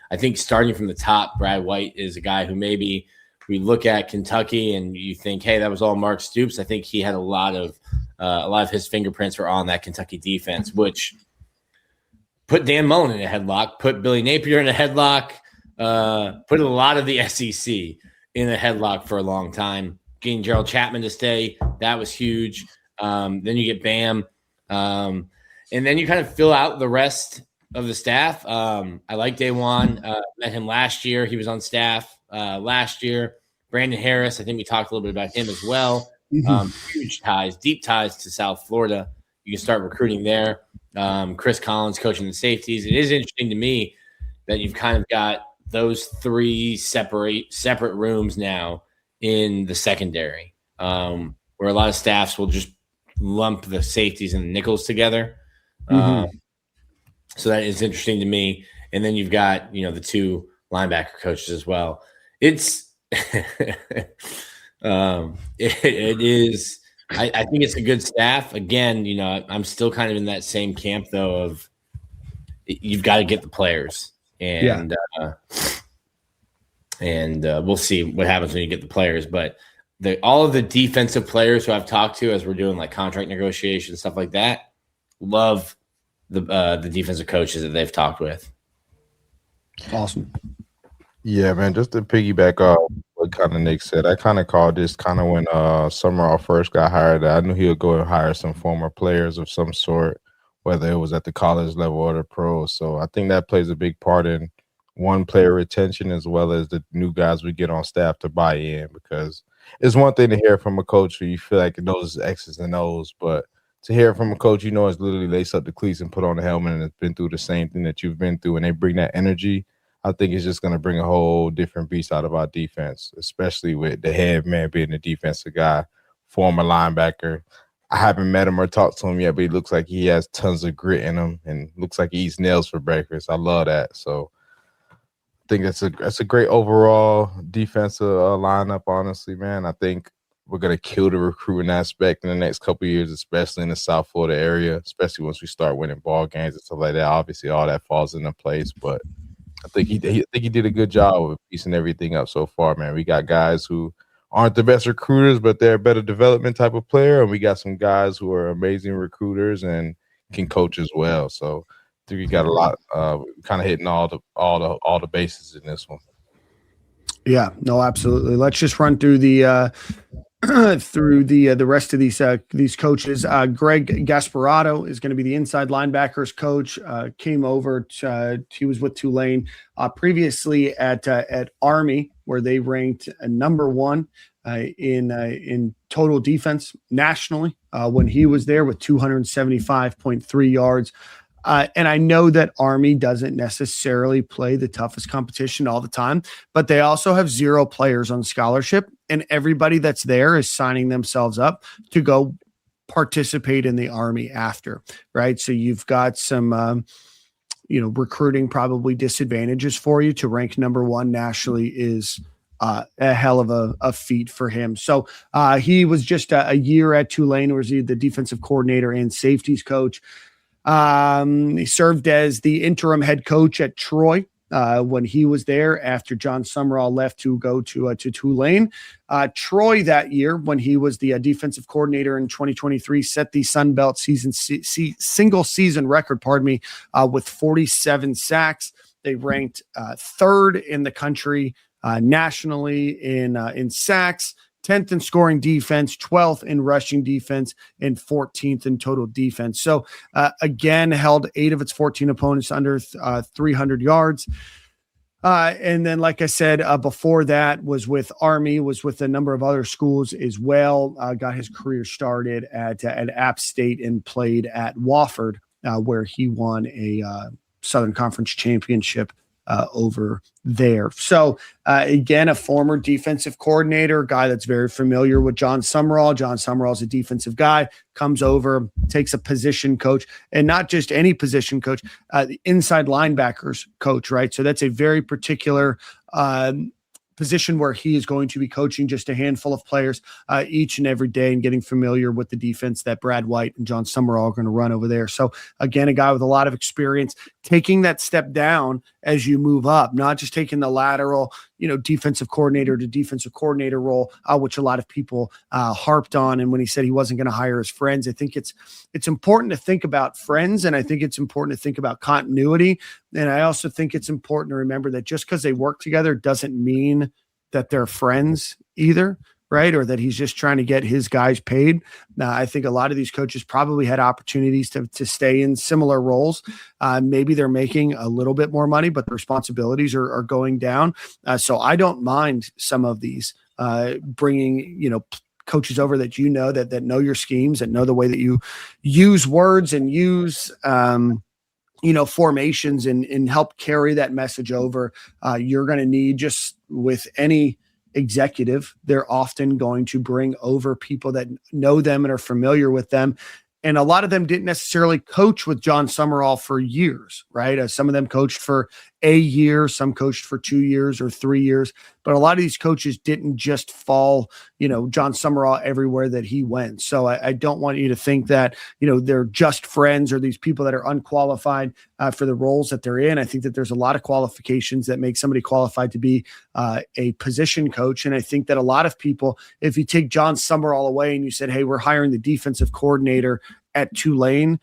I think starting from the top, Brad White is a guy who maybe we look at Kentucky and you think, hey, that was all Mark Stoops. I think he had a lot of his fingerprints were on that Kentucky defense, which put Dan Mullen in a headlock, put Billy Napier in a headlock, put a lot of the SEC in a headlock for a long time. Getting Gerald Chapman to stay, that was huge. Then you get Bam. And then you kind of fill out the rest of the staff. I like Daewon. Met him last year. He was on staff last year. Brandon Harris, I think we talked a little bit about him as well. Huge ties, deep ties to South Florida. You can start recruiting there. Chris Collins coaching the safeties. It is interesting to me that you've kind of got those three separate rooms now in the secondary, where a lot of staffs will just lump the safeties and the nickels together. So that is interesting to me. And then you've got, the two linebacker coaches as well. It's it is. I think it's a good staff. Again, I'm still kind of in that same camp though of you've got to get the players, and we'll see what happens when you get the players. But all of the defensive players who I've talked to as we're doing like contract negotiations, stuff like that, love the defensive coaches that they've talked with. Awesome. Yeah, man, just to piggyback off what kind of Nick said, I kind of called this kind of when Sumrall first got hired. I knew he would go and hire some former players of some sort, whether it was at the college level or the pros. So I think that plays a big part in one, player retention, as well as the new guys we get on staff to buy in, because it's one thing to hear from a coach who you feel like knows X's and O's, but to hear from a coach, it's literally lace up the cleats and put on the helmet and has been through the same thing that you've been through, and they bring that energy. I think it's just going to bring a whole different beast out of our defense, especially with the head man being the defensive guy, former linebacker. I haven't met him or talked to him yet, but he looks like he has tons of grit in him and looks like he eats nails for breakfast. I love that. So I think that's a great overall defensive lineup, honestly, man. I think we're going to kill the recruiting aspect in the next couple of years, especially in the South Florida area, especially once we start winning ball games and stuff like that. Obviously, all that falls into place, but I think he did a good job of piecing everything up so far, man. We got guys who aren't the best recruiters, but they're a better development type of player, and we got some guys who are amazing recruiters and can coach as well. So I think we got a lot, kind of hitting all the bases in this one. Yeah, no, absolutely. Let's just run through the the rest of these coaches. Greg Gasparotto is going to be the inside linebackers coach. Came over. He was with Tulane previously at Army, where they ranked number one in total defense nationally when he was there with 275.3 yards. And I know that Army doesn't necessarily play the toughest competition all the time, but they also have 0 players on scholarship, and everybody that's there is signing themselves up to go participate in the Army after, right? So you've got some, recruiting probably disadvantages for you. To rank number one nationally is a hell of a feat for him. So he was just a year at Tulane, where he's the defensive coordinator and safeties coach. He served as the interim head coach at Troy when he was there after John Sumrall left to go to Tulane. Troy that year, when he was the defensive coordinator in 2023, set the Sun Belt single season record, with 47 sacks. They ranked third in the country nationally in sacks, 10th in scoring defense, 12th in rushing defense, and 14th in total defense. So, again, held 8 of its 14 opponents under 300 yards. And then, like I said, before that was with Army, was with a number of other schools as well. Got his career started at App State and played at Wofford, where he won a Southern Conference championship over there. So again, a former defensive coordinator, a guy that's very familiar with John Sumrall. John Sumrall is a defensive guy, comes over, takes a position coach, and not just any position coach, the inside linebackers coach, right? So that's a very particular position where he is going to be coaching just a handful of players each and every day and getting familiar with the defense that Brad White and John Sumrall are going to run over there. So again, a guy with a lot of experience, taking that step down as you move up, not just taking the lateral, defensive coordinator to defensive coordinator role, which a lot of people harped on. And when he said he wasn't going to hire his friends, I think it's important to think about friends. And I think it's important to think about continuity. And I also think it's important to remember that just because they work together doesn't mean that they're friends either, right? Or that he's just trying to get his guys paid. I think a lot of these coaches probably had opportunities to stay in similar roles. Maybe they're making a little bit more money, but the responsibilities are going down. So I don't mind some of these bringing, coaches over that that know your schemes, that know the way that you use words and use formations and help carry that message over. You're going to need, just with any executive, they're often going to bring over people that know them and are familiar with them. And a lot of them didn't necessarily coach with John Sumrall for years, right? Some of them coached for a year, some coached for 2 years or 3 years, but a lot of these coaches didn't just fall, John Sumrall everywhere that he went. So I don't want you to think that, they're just friends or these people that are unqualified for the roles that they're in. I think that there's a lot of qualifications that make somebody qualified to be a position coach. And I think that a lot of people, if you take John Sumrall away and you said, hey, we're hiring the defensive coordinator at Tulane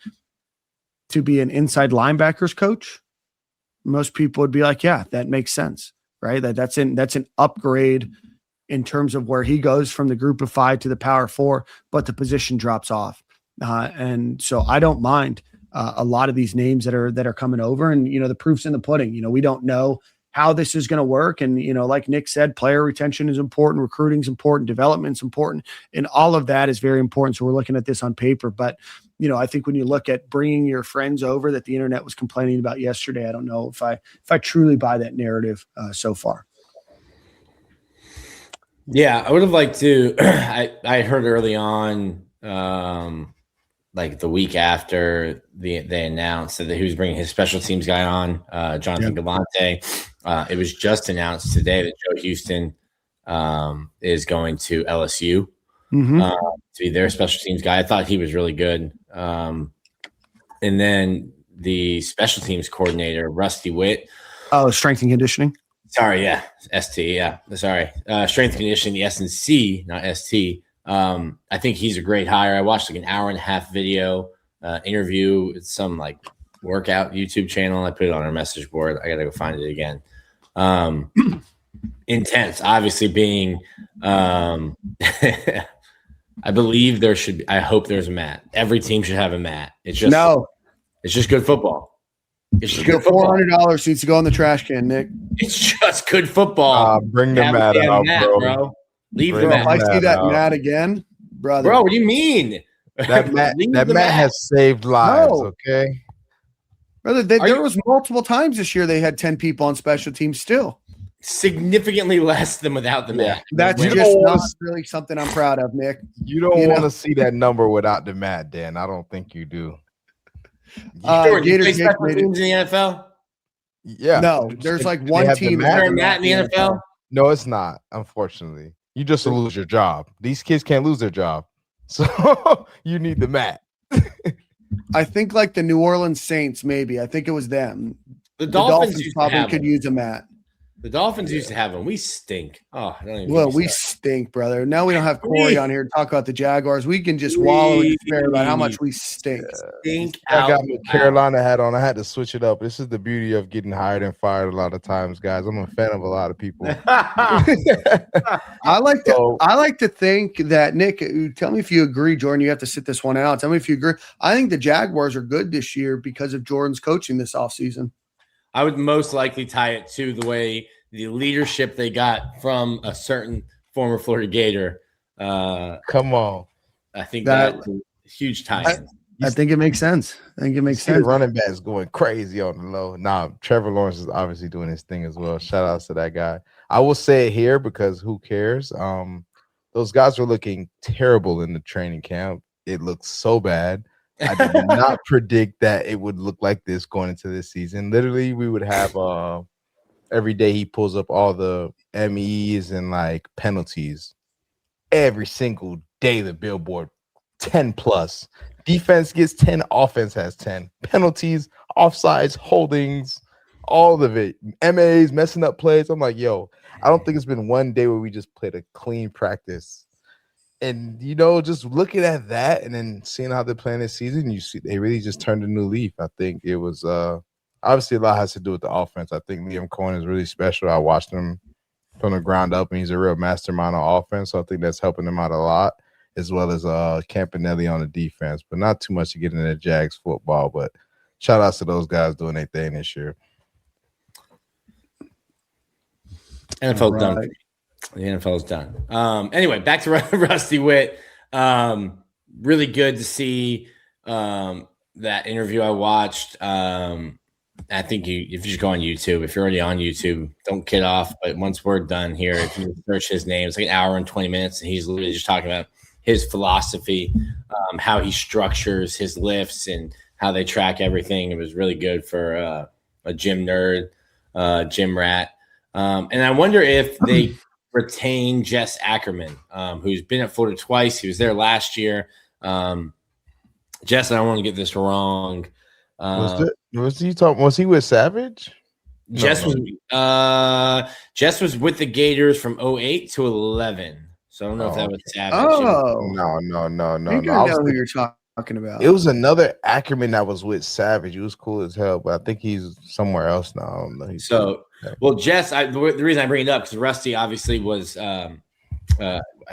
to be an inside linebackers coach, most people would be like, yeah, that makes sense, right? That's an upgrade in terms of where he goes from the group of 5 to the power 4, but the position drops off. And so I don't mind a lot of these names that are coming over, and, the proof's in the pudding. We don't know how this is going to work. And, like Nick said, player retention is important, recruiting is important, development's important, and all of that is very important. So we're looking at this on paper, but I think when you look at bringing your friends over that the internet was complaining about yesterday, I don't know if I truly buy that narrative so far. Yeah, I would have liked to. I heard early on, like the week after they announced that he was bringing his special teams guy on, Jonathan Galante. It was just announced today that Joe Houston is going to LSU to be their special teams guy. I thought he was really good. And then the special teams coordinator, Rusty Witt. Oh, strength and conditioning. Sorry, yeah, ST, yeah. Sorry, strength and conditioning, the S&C, not ST. I think he's a great hire. I watched like an 1.5-hour video interview with some like workout YouTube channel. I put it on our message board. I got to go find it again. Intense, obviously being I believe there should be, I hope there's a mat. Every team should have a mat. It's just good football. It's just good football. $400 needs to go in the trash can, Nick. It's just good football. Bring the mat out, bro. Leave the mat. If I see that mat again, brother. Bro, what do you mean? That mat has saved lives, okay? Brother, there was multiple times this year they had 10 people on special teams still. Significantly less than without the mat. That's just not really something I'm proud of, Nick. You don't want to see that number without the mat, Dan. I don't think you do. Sure, do you play special teams in the NFL? Yeah. No, there's like one team that has a mat in the NFL. No, it's not, unfortunately. You just lose your job. These kids can't lose their job. So you need the mat. I think like the New Orleans Saints, maybe. I think it was them. The Dolphins probably could use a mat. The Dolphins used to have them. We stink. Oh, we stink, brother. Now we don't have Corey on here to talk about the Jaguars. We can just wallow in despair about how much we stink. I got my Carolina hat on. I had to switch it up. This is the beauty of getting hired and fired a lot of times, guys. I'm a fan of a lot of people. I like to think that, Nick, tell me if you agree, Jordan. You have to sit this one out. Tell me if you agree. I think the Jaguars are good this year because of Jordan's coaching this offseason. I would most likely tie it to the way the leadership they got from a certain former Florida Gator. Come on. I think that's a huge tie. I think it makes sense. The running backs going crazy on the low. Nah, Trevor Lawrence is obviously doing his thing as well. Shout out to that guy. I will say it here because who cares? Those guys were looking terrible in the training camp. It looked so bad. I did not predict that it would look like this going into this season. Literally, we would have every day he pulls up all the MEs and like penalties. Every single day, the billboard 10 plus. Defense gets 10, offense has 10. Penalties, offsides, holdings, all of it. MAs, messing up plays. I'm like, yo, I don't think it's been one day where we just played a clean practice. And, just looking at that and then seeing how they're playing this season, you see they really just turned a new leaf. I think it was obviously a lot has to do with the offense. I think Liam Cohen is really special. I watched him from the ground up, and he's a real mastermind on offense. So I think that's helping him out a lot, as well as Campanelli on the defense. But not too much to get into Jags football. But shout outs to those guys doing their thing this year. NFL's done. The NFL's done. Anyway, back to Rusty Witt. Really good to see that interview I watched. I think if you just go on YouTube, if you're already on YouTube, don't kid off. But once we're done here, if you search his name, it's like an hour and 20 minutes, and he's literally just talking about his philosophy, how he structures his lifts and how they track everything. It was really good for a gym nerd, gym rat. And I wonder if they retain Jess Ackerman, who's been at Florida twice. He was there last year. Jess, I don't want to get this wrong. Was he with Savage? Jess was with the Gators from 08 to 11. So I don't know if that was Savage. Oh, no. I know who you're talking about. It was another Ackerman that was with Savage. He was cool as hell, but I think he's somewhere else now. I don't know. Well, Jess, the reason I bring it up because Rusty obviously was. I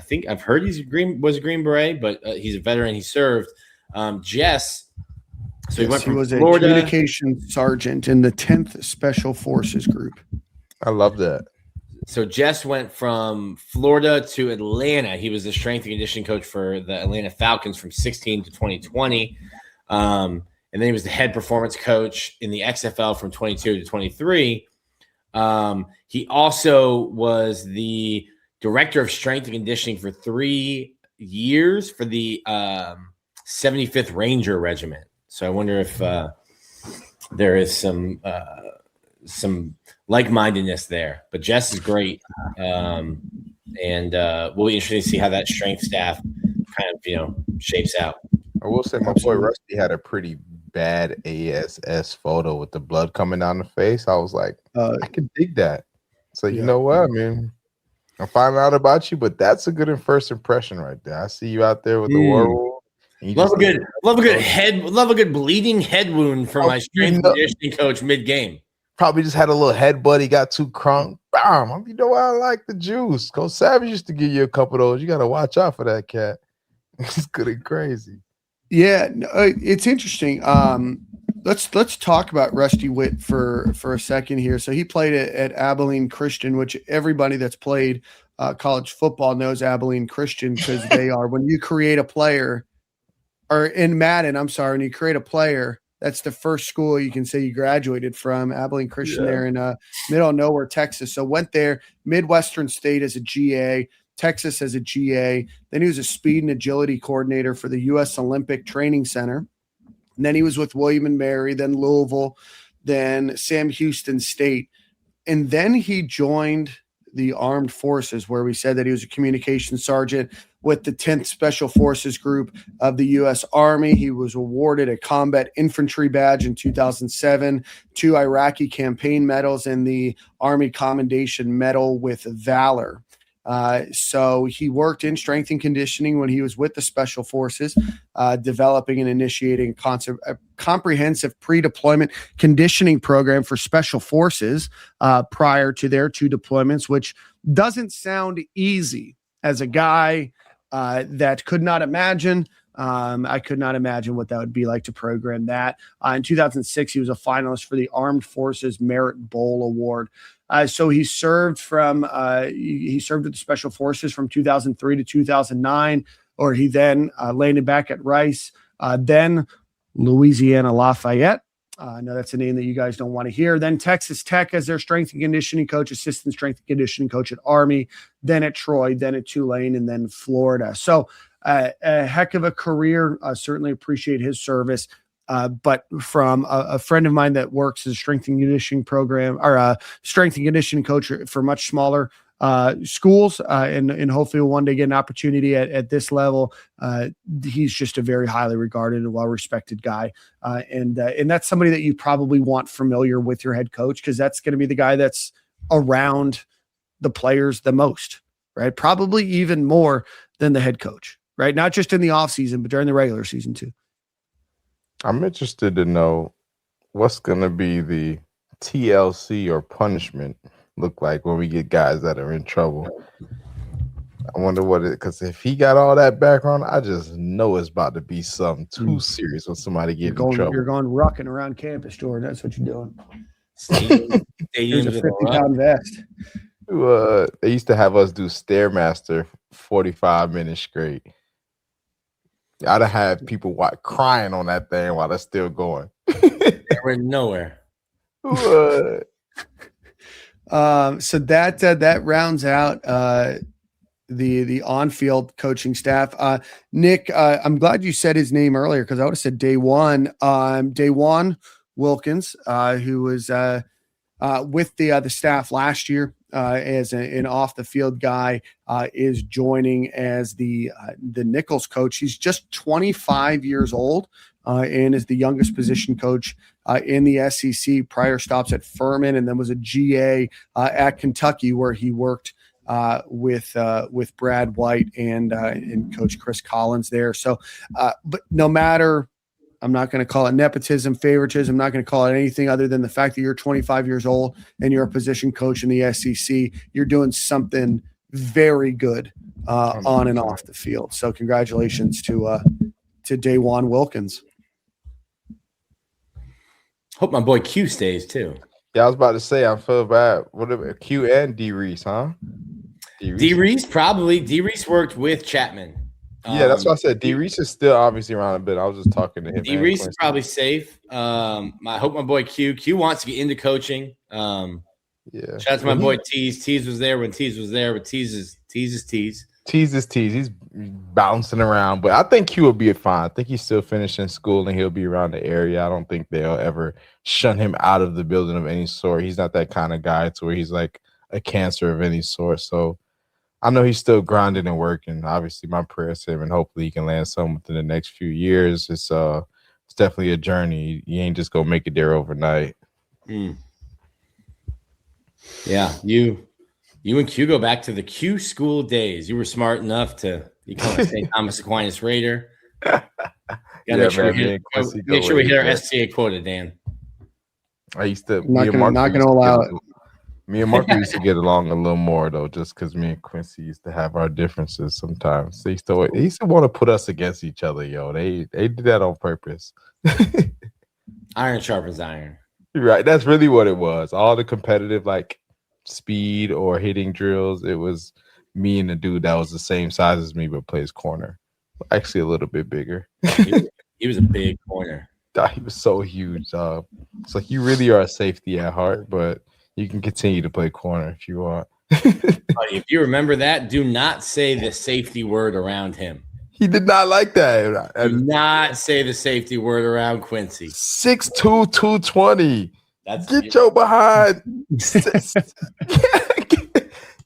think I've heard was a Green Beret, but he's a veteran. He served. Jess. So he was Florida. A communication sergeant in the 10th Special Forces Group. I love that. So Jess went from Florida to Atlanta. He was the strength and conditioning coach for the Atlanta Falcons from 16 to 2020. And then he was the head performance coach in the XFL from 22 to 23. He also was the director of strength and conditioning for 3 years for the 75th Ranger Regiment. So I wonder if there is some like-mindedness there. But Jess is great, and we'll be interested to see how that strength staff kind of shapes out. I will say my boy Rusty had a pretty bad ASS photo with the blood coming down the face. I was like, I can dig that. So you know what, I mean, I find out about you, but that's a good first impression right there. I see you out there with the werewolf. Love a good bleeding head wound from my strength and conditioning coach mid-game. Probably just had a little headbutt. He got too crunk. Bam! You know why I like the juice? Coach Savage used to give you a couple of those. You got to watch out for that cat. He's good and crazy. Yeah, it's interesting. Let's talk about Rusty Witt for a second here. So he played at Abilene Christian, which everybody that's played college football knows Abilene Christian because they are. When you create a player, or in Madden, when you create a player, that's the first school you can say you graduated from, Abilene Christian there in middle of nowhere, Texas. So went there, Midwestern State as a GA, Texas as a GA. Then he was a speed and agility coordinator for the U.S. Olympic Training Center. And then he was with William & Mary, then Louisville, then Sam Houston State. And then he joined the Armed Forces, where we said that he was a communications sergeant with the 10th Special Forces Group of the U.S. Army. He was awarded a Combat Infantry Badge in 2007, 2 Iraqi campaign medals, and the Army Commendation Medal with Valor. So he worked in strength and conditioning when he was with the Special Forces, developing and initiating a comprehensive pre-deployment conditioning program for Special Forces prior to their 2 deployments, which doesn't sound easy. As a guy that could not imagine, I could not imagine what that would be like to program that. In 2006, he was a finalist for the Armed Forces Merit Bowl Award. So he served with the Special Forces from 2003 to 2009, He then landed back at Rice, then Louisiana Lafayette. I know that's a name that you guys don't want to hear. Then Texas Tech as their strength and conditioning coach, assistant strength and conditioning coach at Army, then at Troy, then at Tulane, and then Florida. So a heck of a career. Certainly appreciate his service. But from a friend of mine that works as a strength and conditioning program or a strength and conditioning coach for much smaller schools, and hopefully will one day get an opportunity at this level. He's just a very highly regarded and well-respected guy. And that's somebody that you probably want familiar with your head coach, because that's going to be the guy that's around the players the most, right? Probably even more than the head coach, right? Not just in the offseason, but during the regular season too. I'm interested to know what's going to be the TLC or punishment look like when we get guys that are in trouble. I wonder what it, because if he got all that background, I just know it's about to be something too serious when somebody get in trouble. You're going rucking around campus, Jordan. That's what you're doing. Here's a 50-pound vest. They used to have us do Stairmaster 45 minutes straight. I'd have had people crying on that thing while that's still going. They were nowhere. So that rounds out the on-field coaching staff. Nick, I'm glad you said his name earlier, because I would have said Dawan Wilkins, who was with the staff last year as an off-the-field guy, is joining as the Nichols coach. He's just 25 years old and is the youngest position coach in the SEC. Prior stops at Furman, and then was a GA at Kentucky, where he worked with Brad White and Coach Chris Collins there. So, but no matter, I'm not going to call it nepotism, favoritism. I'm not going to call it anything other than the fact that you're 25 years old and you're a position coach in the SEC. You're doing something very good on and off the field. So congratulations to Dawan Wilkins. Hope my boy Q stays too. Yeah, I was about to say, I feel bad. What about Q and D Reese, huh? D Reese probably. D Reese worked with Chapman. Yeah, that's why I said D Reese is still obviously around a bit. I was just talking to him. D Reese is probably safe. I hope my boy Q wants to get into coaching. Yeah. Shout out to my boy Tease. Tease was there when Tease was there, but Tease is Tease. Tease is Tease. He's bouncing around, but I think Q will be fine. I think he's still finishing school and he'll be around the area. I don't think they'll ever shun him out of the building of any sort. He's not that kind of guy to where he's like a cancer of any sort. So I know he's still grinding and working. Obviously, my prayers to him, and hopefully he can land something within the next few years. It's definitely a journey. You ain't just gonna make it there overnight. Yeah, you and Q go back to the Q school days. You were smart enough to become a St. Thomas Aquinas Raider. Make sure we hit our STA quota, Dan. I used to. Not gonna allow it. Me and Marco used to get along a little more though, just because me and Quincy used to have our differences sometimes. They used to want to put us against each other, yo. They did that on purpose. Iron sharpens iron. Right, that's really what it was. All the competitive like speed or hitting drills, it was me and the dude that was the same size as me but plays corner. Actually, a little bit bigger. He was a big corner. He was so huge. It's like you really are a safety at heart, but you can continue to play corner if you want. If you remember that, do not say the safety word around him. He did not like that. Do not say the safety word around Quincy. 6'2", 220. Get your behind.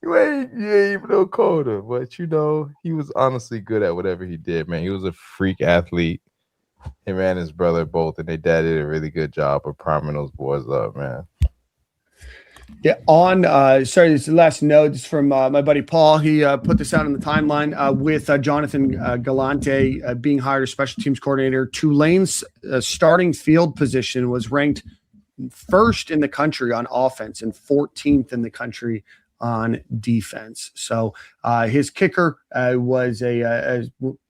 You ain't even no colder, but you know, he was honestly good at whatever he did, man. He was a freak athlete. Him and his brother both, and their dad did a really good job of priming those boys up, man. Yeah, this is the last note. This is from my buddy Paul. He put this out on the timeline with Jonathan Galante being hired as special teams coordinator. Tulane's starting field position was ranked first in the country on offense and 14th in the country on defense. So his kicker was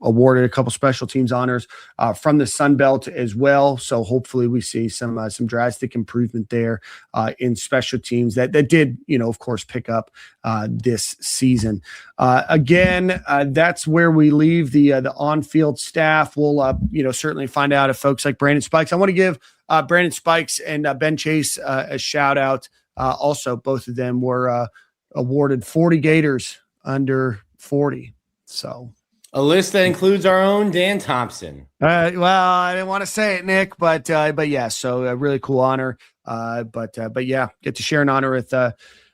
awarded a couple special teams honors from the Sun Belt as well. So hopefully we see some drastic improvement there in special teams that did, of course, pick up this season. Again, that's where we leave the on-field staff. We'll certainly find out if folks like Brandon Spikes. I want to give Brandon Spikes and Ben Chase a shout out. Also, both of them were awarded 40 Gators under 40. So a list that includes our own Dan Thompson. Well, I didn't want to say it, Nick, but yeah, so a really cool honor. But yeah, get to share an honor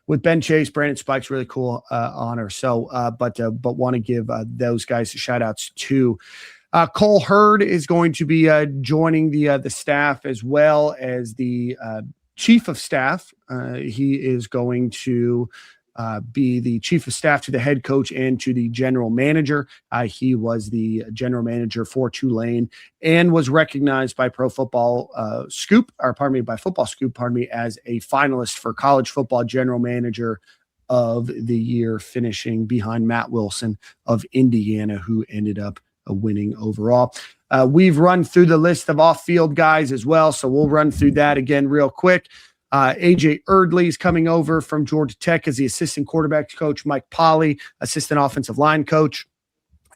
with Ben Chase, Brandon Spikes, really cool honor. So, but want to give those guys shout outs too. Cole Hurd is going to be joining the staff as well as the chief of staff. He is going to be the chief of staff to the head coach and to the general manager. He was the general manager for Tulane and was recognized by Football Scoop as a finalist for college football general manager of the year, finishing behind Matt Wilson of Indiana, who ended up winning overall. We've run through the list of off-field guys as well, so we'll run through that again real quick. AJ Erdley is coming over from Georgia Tech as the assistant quarterbacks coach. Mike Polly, assistant offensive line coach.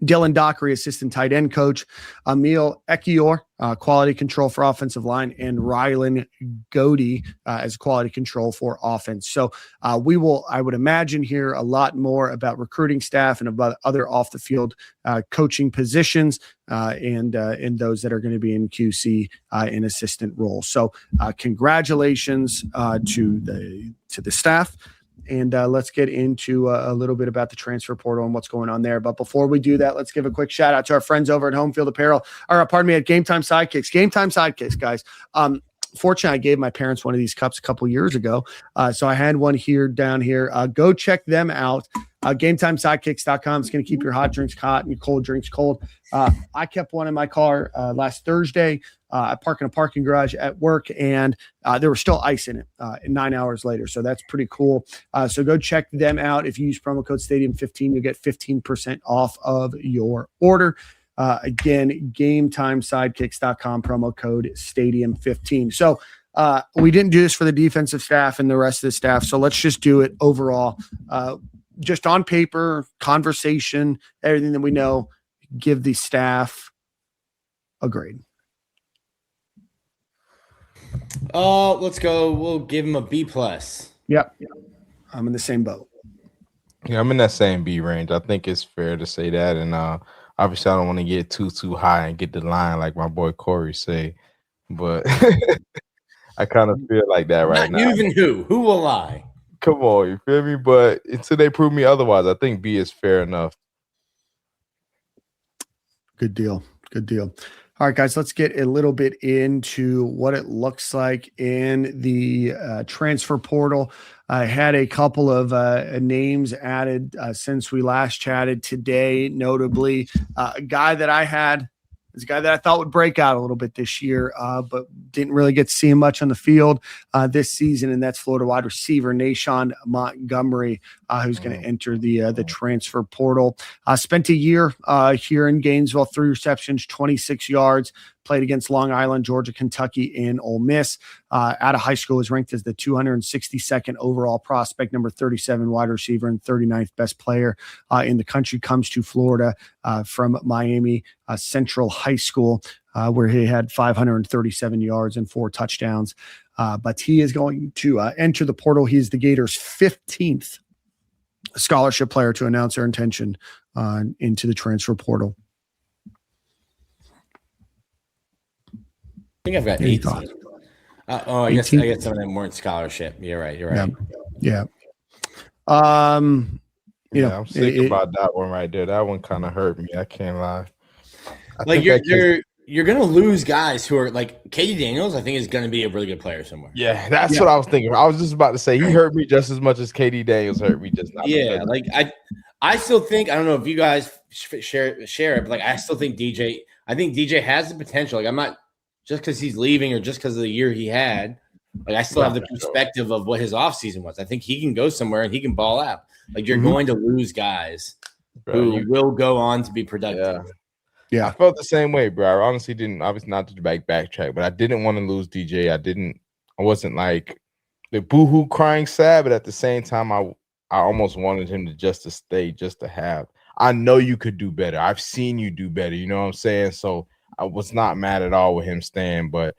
Dylan Dockery, assistant tight end coach. Emil Ekior, quality control for offensive line, and Rylan Godey as quality control for offense. So we will, I would imagine, hear a lot more about recruiting staff and about other off the field coaching positions and those that are going to be in QC in assistant roles. So congratulations to the staff. And let's get into a little bit about the transfer portal and what's going on there. But before we do that, let's give a quick shout out to our friends over at Home Field Apparel, at Game Time Sidekicks. Game Time Sidekicks, guys. Fortunately, I gave my parents one of these cups a couple years ago. So I had one down here. Go check them out. GameTimeSidekicks.com. It's going to keep your hot drinks hot and your cold drinks cold. I kept one in my car last Thursday. I parked in a parking garage at work, and there was still ice in it 9 hours later. So that's pretty cool. So go check them out. If you use promo code Stadium15, you'll get 15% off of your order. Again, GameTimeSidekicks.com, promo code Stadium15. So we didn't do this for the defensive staff and the rest of the staff. So let's just do it overall. Just on paper, conversation, everything that we know, give the staff a grade. Let's go. We'll give him a B+. Yep. I'm in the same boat. Yeah, I'm in that same B range. I think it's fair to say that. And obviously I don't want to get too high and get the line like my boy Corey say. But I kind of feel like that right now. Even who will lie? Come on, you feel me? But until they prove me otherwise, I think B is fair enough. Good deal. All right, guys, let's get a little bit into what it looks like in the transfer portal. I had a couple of names added since we last chatted today, notably a guy that I thought would break out a little bit this year, but didn't really get to see him much on the field this season, and that's Florida wide receiver Nashawn Montgomery, who's going to enter the transfer portal. Spent a year here in Gainesville, 3 receptions, 26 yards, played against Long Island, Georgia, Kentucky, and Ole Miss. Out of high school, was ranked as the 262nd overall prospect, number 37 wide receiver, and 39th best player in the country. Comes to Florida from Miami Central High School, where he had 537 yards and 4 touchdowns. But he is going to enter the portal. He is the Gators' 15th scholarship player to announce their intention into the transfer portal. I think I've got 18. I guess some of them weren't scholarship. You're right. Yeah. I'm sick about that one right there. That one kind of hurt me. I can't lie. You're gonna lose guys who are like Katie Daniels. I think is going to be a really good player somewhere. Yeah, that's what I was thinking. I was just about to say he hurt me just as much as Katie Daniels hurt me. Just not. Yeah, I still think, I don't know if you guys share it, but I still think DJ. I think DJ has the potential. I'm not just because he's leaving or just because of the year he had. Like, I still have the perspective of what his offseason was. I think he can go somewhere and he can ball out. Like, you're going to lose guys who will go on to be productive. Yeah. I felt the same way, bro. I honestly didn't. Obviously, not to backtrack, but I didn't want to lose DJ. I wasn't like the boohoo crying sad, but at the same time, I almost wanted him to just to stay, just to have. I know you could do better. I've seen you do better. You know what I'm saying? So I was not mad at all with him staying, but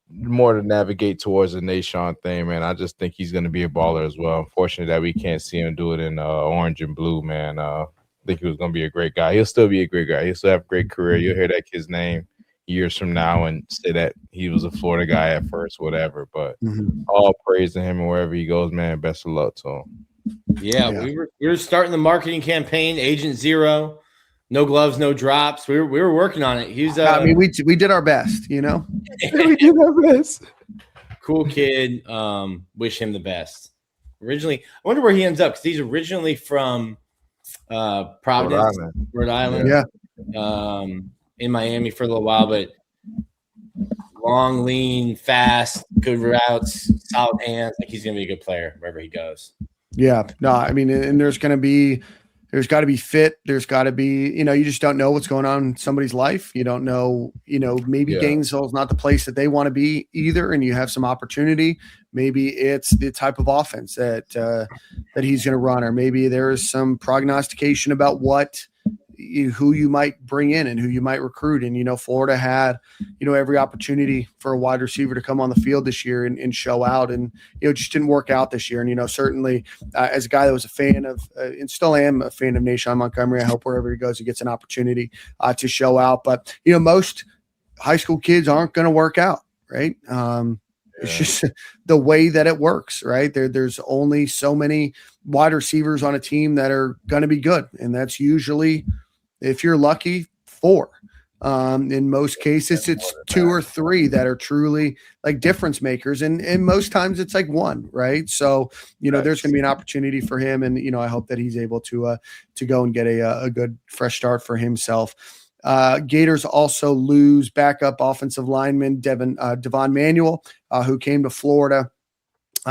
more to navigate towards the Nation thing, man. I just think he's going to be a baller as well. Unfortunately that we can't see him do it in orange and blue, man. I think he was going to be a great guy. He'll still be a great guy. He'll still have a great career. You'll hear that kid's name years from now and say that he was a Florida guy at first, whatever. But all praise to him and wherever he goes, man. Best of luck to him. Yeah, we were starting the marketing campaign, Agent Zero. No gloves, no drops. We were working on it. He's I mean, we did our best, you know. We did our best. Cool kid. Wish him the best. Originally, I wonder where he ends up because he's originally from Providence, Rhode Island. Yeah. In Miami for a little while, but long, lean, fast, good routes, solid hands. Like, he's gonna be a good player wherever he goes. Yeah. No, I mean, and there's got to be fit. There's got to be, you know, you just don't know what's going on in somebody's life. You don't know, you know, maybe Gainesville is not the place that they want to be either. And you have some opportunity. Maybe it's the type of offense that he's going to run, or maybe there is some prognostication about who you might bring in and who you might recruit. And, you know, Florida had, you know, every opportunity for a wide receiver to come on the field this year and show out. And, you know, it just didn't work out this year. And, you know, certainly as a guy that was a fan of and still am a fan of Nation Montgomery, I hope wherever he goes, he gets an opportunity to show out. But, you know, most high school kids aren't going to work out, right? It's just the way that it works, right? There's only so many wide receivers on a team that are going to be good. And that's usually, if you're lucky, 4. In most cases, it's 2 or 3 that are truly like difference makers. And most times it's like 1, right? So, you know, there's going to be an opportunity for him. And, you know, I hope that he's able to go and get a good fresh start for himself. Gators also lose backup offensive lineman Devon Manuel, who came to Florida.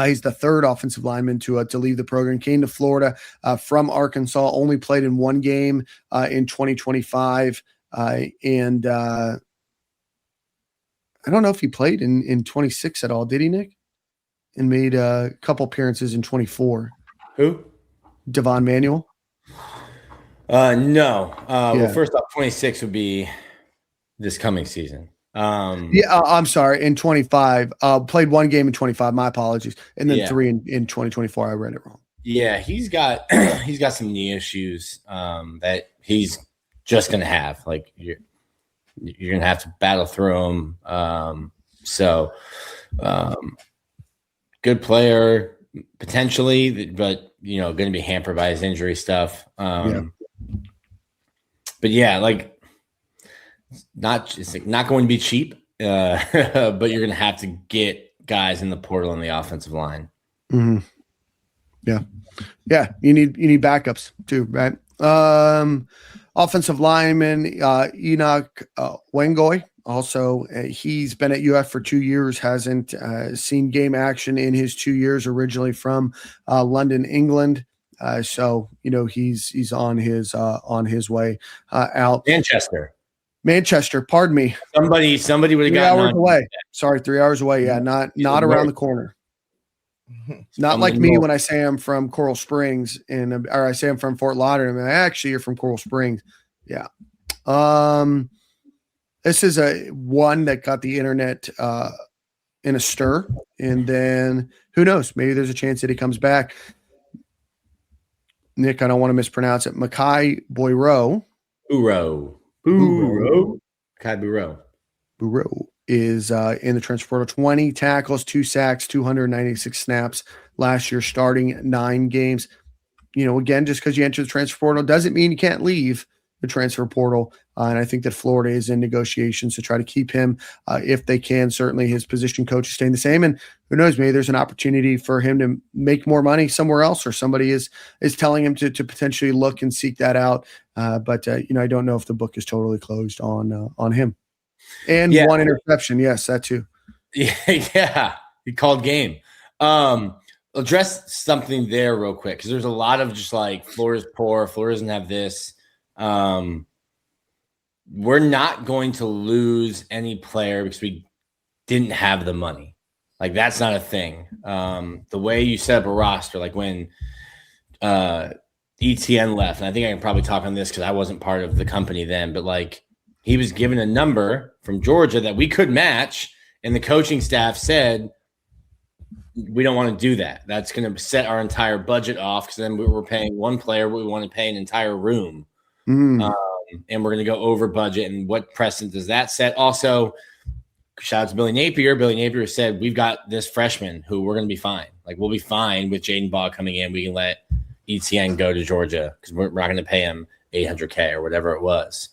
He's the 3rd offensive lineman to leave the program. Came to Florida from Arkansas. Only played in 1 game in 2025, and I don't know if he played in 26 at all. Did he, Nick? And made a couple appearances in 24. Who? Devon Manuel. No. Well, first off, 26 would be this coming season. I'm sorry. In 25, played 1 game in 25. My apologies. And then 3 in 2024. I read it wrong. Yeah, he's got some knee issues that he's just gonna have. Like, you're gonna have to battle through them. Good player potentially, but, you know, going to be hampered by his injury stuff. But yeah, like, it's not going to be cheap, but you're going to have to get guys in the portal on the offensive line. Mm-hmm. Yeah. You need backups too, right? Offensive lineman Enoch Wengoy. Also, he's been at UF for 2 years. Hasn't seen game action in his 2 years. Originally from London, England. So, you know, he's on his way out. Manchester, pardon me. Somebody would have gotten 3 hours away. Sorry, 3 hours away. Yeah, not around the corner. Not like me when I say I'm from Coral Springs or I say I'm from Fort Lauderdale. I actually you're from Coral Springs. Yeah. This is one that got the internet in a stir, and then who knows? Maybe there's a chance that he comes back. Nick, I don't want to mispronounce it. Makai Boyro. Kai Bureau is in the transfer portal. 20 tackles, 2 sacks, 296 snaps last year, starting 9 games. You know, again, just because you enter the transfer portal doesn't mean you can't leave the transfer portal. And I think that Florida is in negotiations to try to keep him if they can. Certainly his position coach is staying the same. And who knows, maybe there's an opportunity for him to make more money somewhere else, or somebody is telling him to potentially look and seek that out. But you know, I don't know if the book is totally closed on him. And 1 interception. Yes, that too. Yeah. He called game. Address something there real quick because there's a lot of just like Florida's poor, Florida doesn't have this. We're not going to lose any player because we didn't have the money. Like that's not a thing. The way you set up a roster, like when ETN left, and I think I can probably talk on this because I wasn't part of the company then, but like he was given a number from Georgia that we could match, and the coaching staff said, we don't want to do that. That's going to set our entire budget off because then we were paying one player, but we want to pay an entire room. And we're going to go over budget. And what precedent does that set? Also, shout out to Billy Napier. Billy Napier said, we've got this freshman who we're going to be fine. Like, we'll be fine with Jaden Baugh coming in. We can let ETN go to Georgia because we're not going to pay him $800K or whatever it was.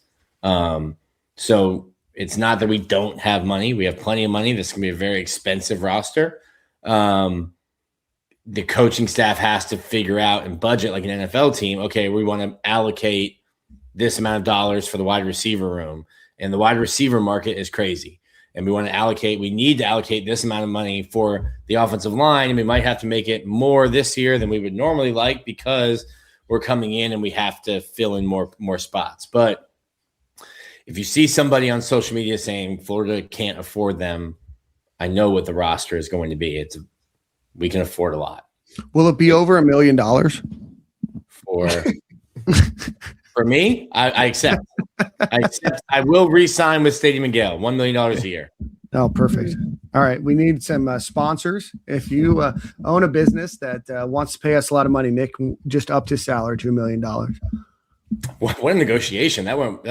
So it's not that we don't have money. We have plenty of money. This is going to be a very expensive roster. The coaching staff has to figure out and budget like an NFL team. Okay, we want to allocate this amount of dollars for the wide receiver room, and the wide receiver market is crazy. And we need to allocate this amount of money for the offensive line, and we might have to make it more this year than we would normally like because we're coming in and we have to fill in more spots. But if you see somebody on social media saying Florida can't afford them, I know what the roster is going to be. We can afford a lot. Will it be over $1 million? For me, I accept. I will re-sign with Stadium and Gale, $1 million a year. Oh, perfect. All right. We need some sponsors. If you own a business that wants to pay us a lot of money, Nick, just upped his salary to $1 million. What a negotiation. That went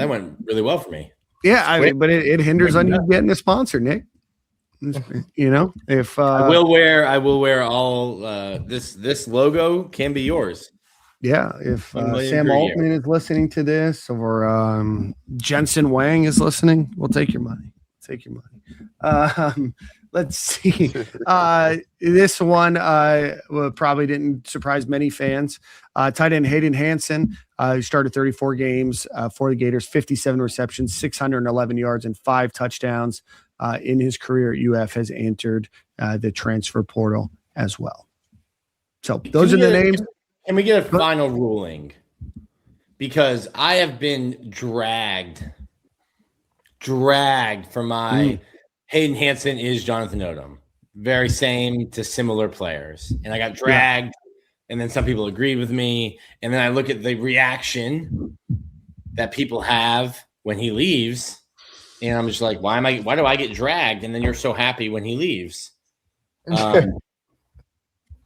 really well for me. Yeah, but it hinders on you getting a sponsor, Nick. You know, if I will wear all this logo can be yours. Yeah, if Sam Altman is listening to this or Jensen Wang is listening, we'll take your money. Let's see. This one probably didn't surprise many fans. Tight end Hayden Hansen, who started 34 games for the Gators, 57 receptions, 611 yards, and 5 touchdowns. In his career at UF, has entered the transfer portal as well. So those are the names. Can we get a final ruling? Because I have been dragged for my Hayden Hansen is Jonathan Odom. Very same to similar players. And I got dragged, and then some people agreed with me. And then I look at the reaction that people have when he leaves. And I'm just like, why do I get dragged? And then you're so happy when he leaves.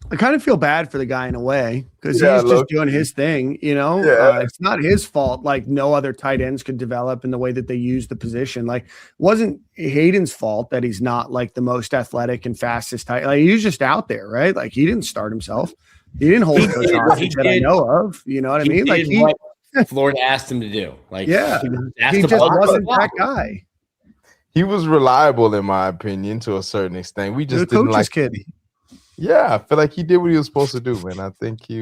I kind of feel bad for the guy in a way because he's just doing his thing, you know. It's not his fault. Like no other tight ends could develop in the way that they use the position. Like, wasn't Hayden's fault that he's not like the most athletic and fastest tight. Like he was just out there, right? Like he didn't start himself. He didn't hold coach hostage that I know of. You know what I mean? Like Florida asked him to do. Like he just wasn't that guy. He was reliable, in my opinion, to a certain extent. We just didn't like kid. Yeah, I feel like he did what he was supposed to do, man. I think he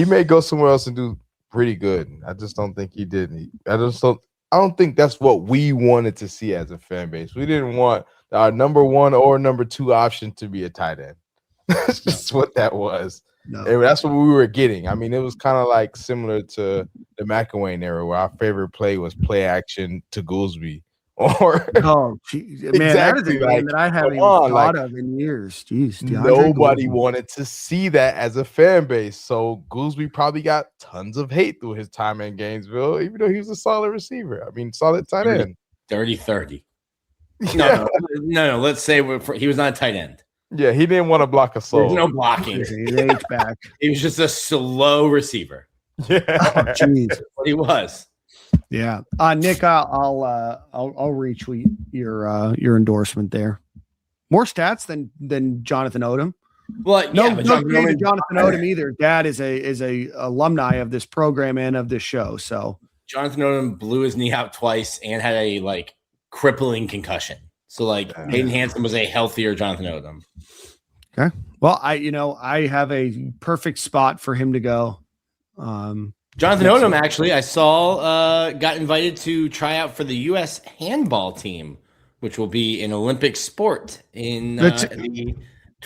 may go somewhere else and do pretty good. I just don't think he did. I don't think that's what we wanted to see as a fan base. We didn't want our number 1 or number 2 option to be a tight end. That's just what that was. No. And that's what we were getting. I mean, it was kind of like similar to the McElwain era where our favorite play was play action to Goolsby. Or man, exactly, that is a game that I haven't even thought of in years. Jeez, nobody wanted to see that as a fan base. So Goolsby probably got tons of hate through his time in Gainesville, even though he was a solid receiver. I mean, solid tight end. Dirty 30. No. Let's say he was not a tight end. Yeah, he didn't want to block a soul. There's no blocking. He's H-back. He was just a slow receiver. Yeah, jeez, that's what he was. Yeah, Nick, I'll retweet your endorsement there. More stats than Jonathan Odom. Well, no Jonathan Odom either. Dad is a alumni of this program and of this show. So Jonathan Odom blew his knee out twice and had a crippling concussion. So Hayden Hansen was a healthier Jonathan Odom. Okay. Well, I have a perfect spot for him to go. Jonathan Odom, actually, I saw got invited to try out for the U.S. handball team, which will be an Olympic sport in the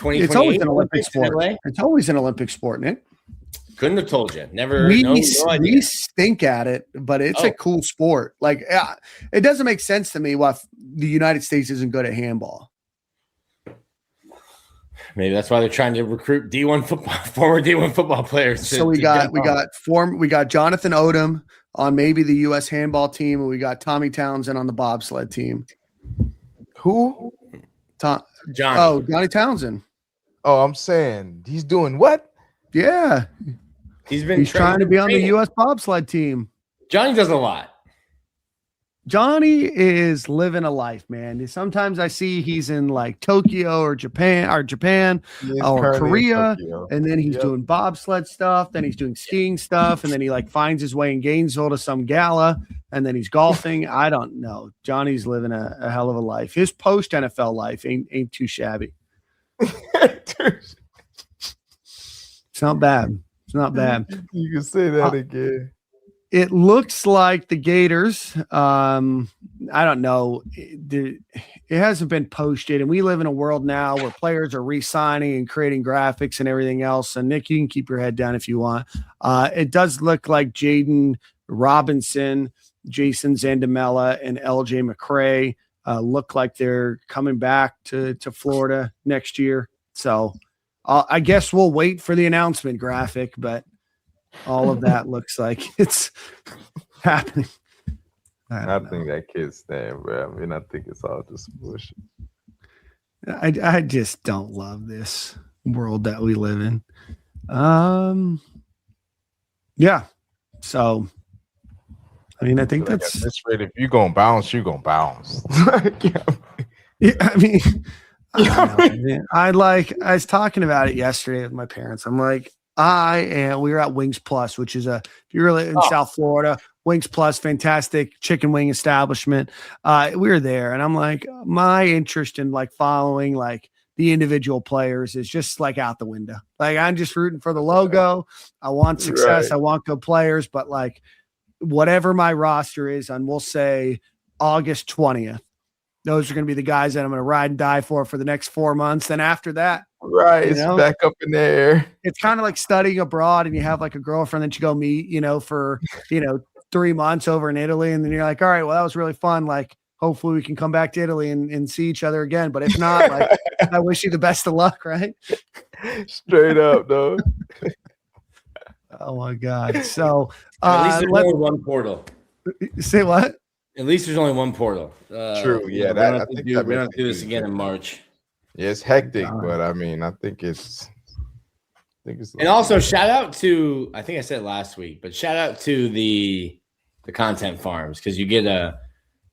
It's always an Olympic sport. It's always an Olympic sport, Nick. Couldn't have told you. Never. We idea. We stink at it, but it's a cool sport. Like, it doesn't make sense to me why the United States isn't good at handball. Maybe that's why they're trying to recruit former D1 football players. So we got Jonathan Odom on maybe the U.S. handball team, and we got Tommy Townsend on the bobsled team. Who? Johnny Townsend. Oh, I'm saying he's doing what? Yeah, he's trying to be on the U.S. bobsled team. Johnny does a lot. Johnny is living a life, man. Sometimes I see he's in like Tokyo or Japan or Korea, and then he's doing bobsled stuff. Then he's doing skiing stuff, and then he like finds his way in Gainesville to some gala, and then he's golfing. I don't know. Johnny's living a hell of a life. His post NFL life ain't too shabby. It's not bad. It's not bad. You can say that again. It looks like the Gators, I don't know, it hasn't been posted, and we live in a world now where players are re-signing and creating graphics and everything else. And Nick, you can keep your head down if you want. It does look like Jaden Robinson, Jason Zandamela, and LJ McCray look like they're coming back to Florida next year. So I guess we'll wait for the announcement graphic, but all of that looks like it's happening. I think that kid's staying, bro. I mean, I think it's all just bullshit. I just don't love this world that we live in. Yeah. So, I mean, I think that's at this rate. If you're gonna bounce, you're gonna bounce. Yeah, I mean, I was talking about it yesterday with my parents. I'm like, we were at Wings Plus, which is if you're really in South Florida, Wings Plus, fantastic chicken wing establishment. We were there, and I'm like, my interest in like following like the individual players is just like out the window. Like, I'm just rooting for the logo. I want success. Right. I want good players, but like whatever my roster is on, we'll say August 20th, those are going to be the guys that I'm going to ride and die for the next 4 months. Then after that, right, it's back up in the air. It's kind of like studying abroad, and you have like a girlfriend that you go meet, for 3 months over in Italy, and then you're like, all right, well, that was really fun. Like, hopefully we can come back to Italy and see each other again. But if not, like, I wish you the best of luck, right? Straight up, though. Oh my God. So at least there's only one portal. Say what? At least there's only one portal. True. Yeah, we don't have to do this again in March. Yeah, it's hectic, but I mean, I think it's. And also, shout out to, I think I said it last week, but shout out to the content farms, because you get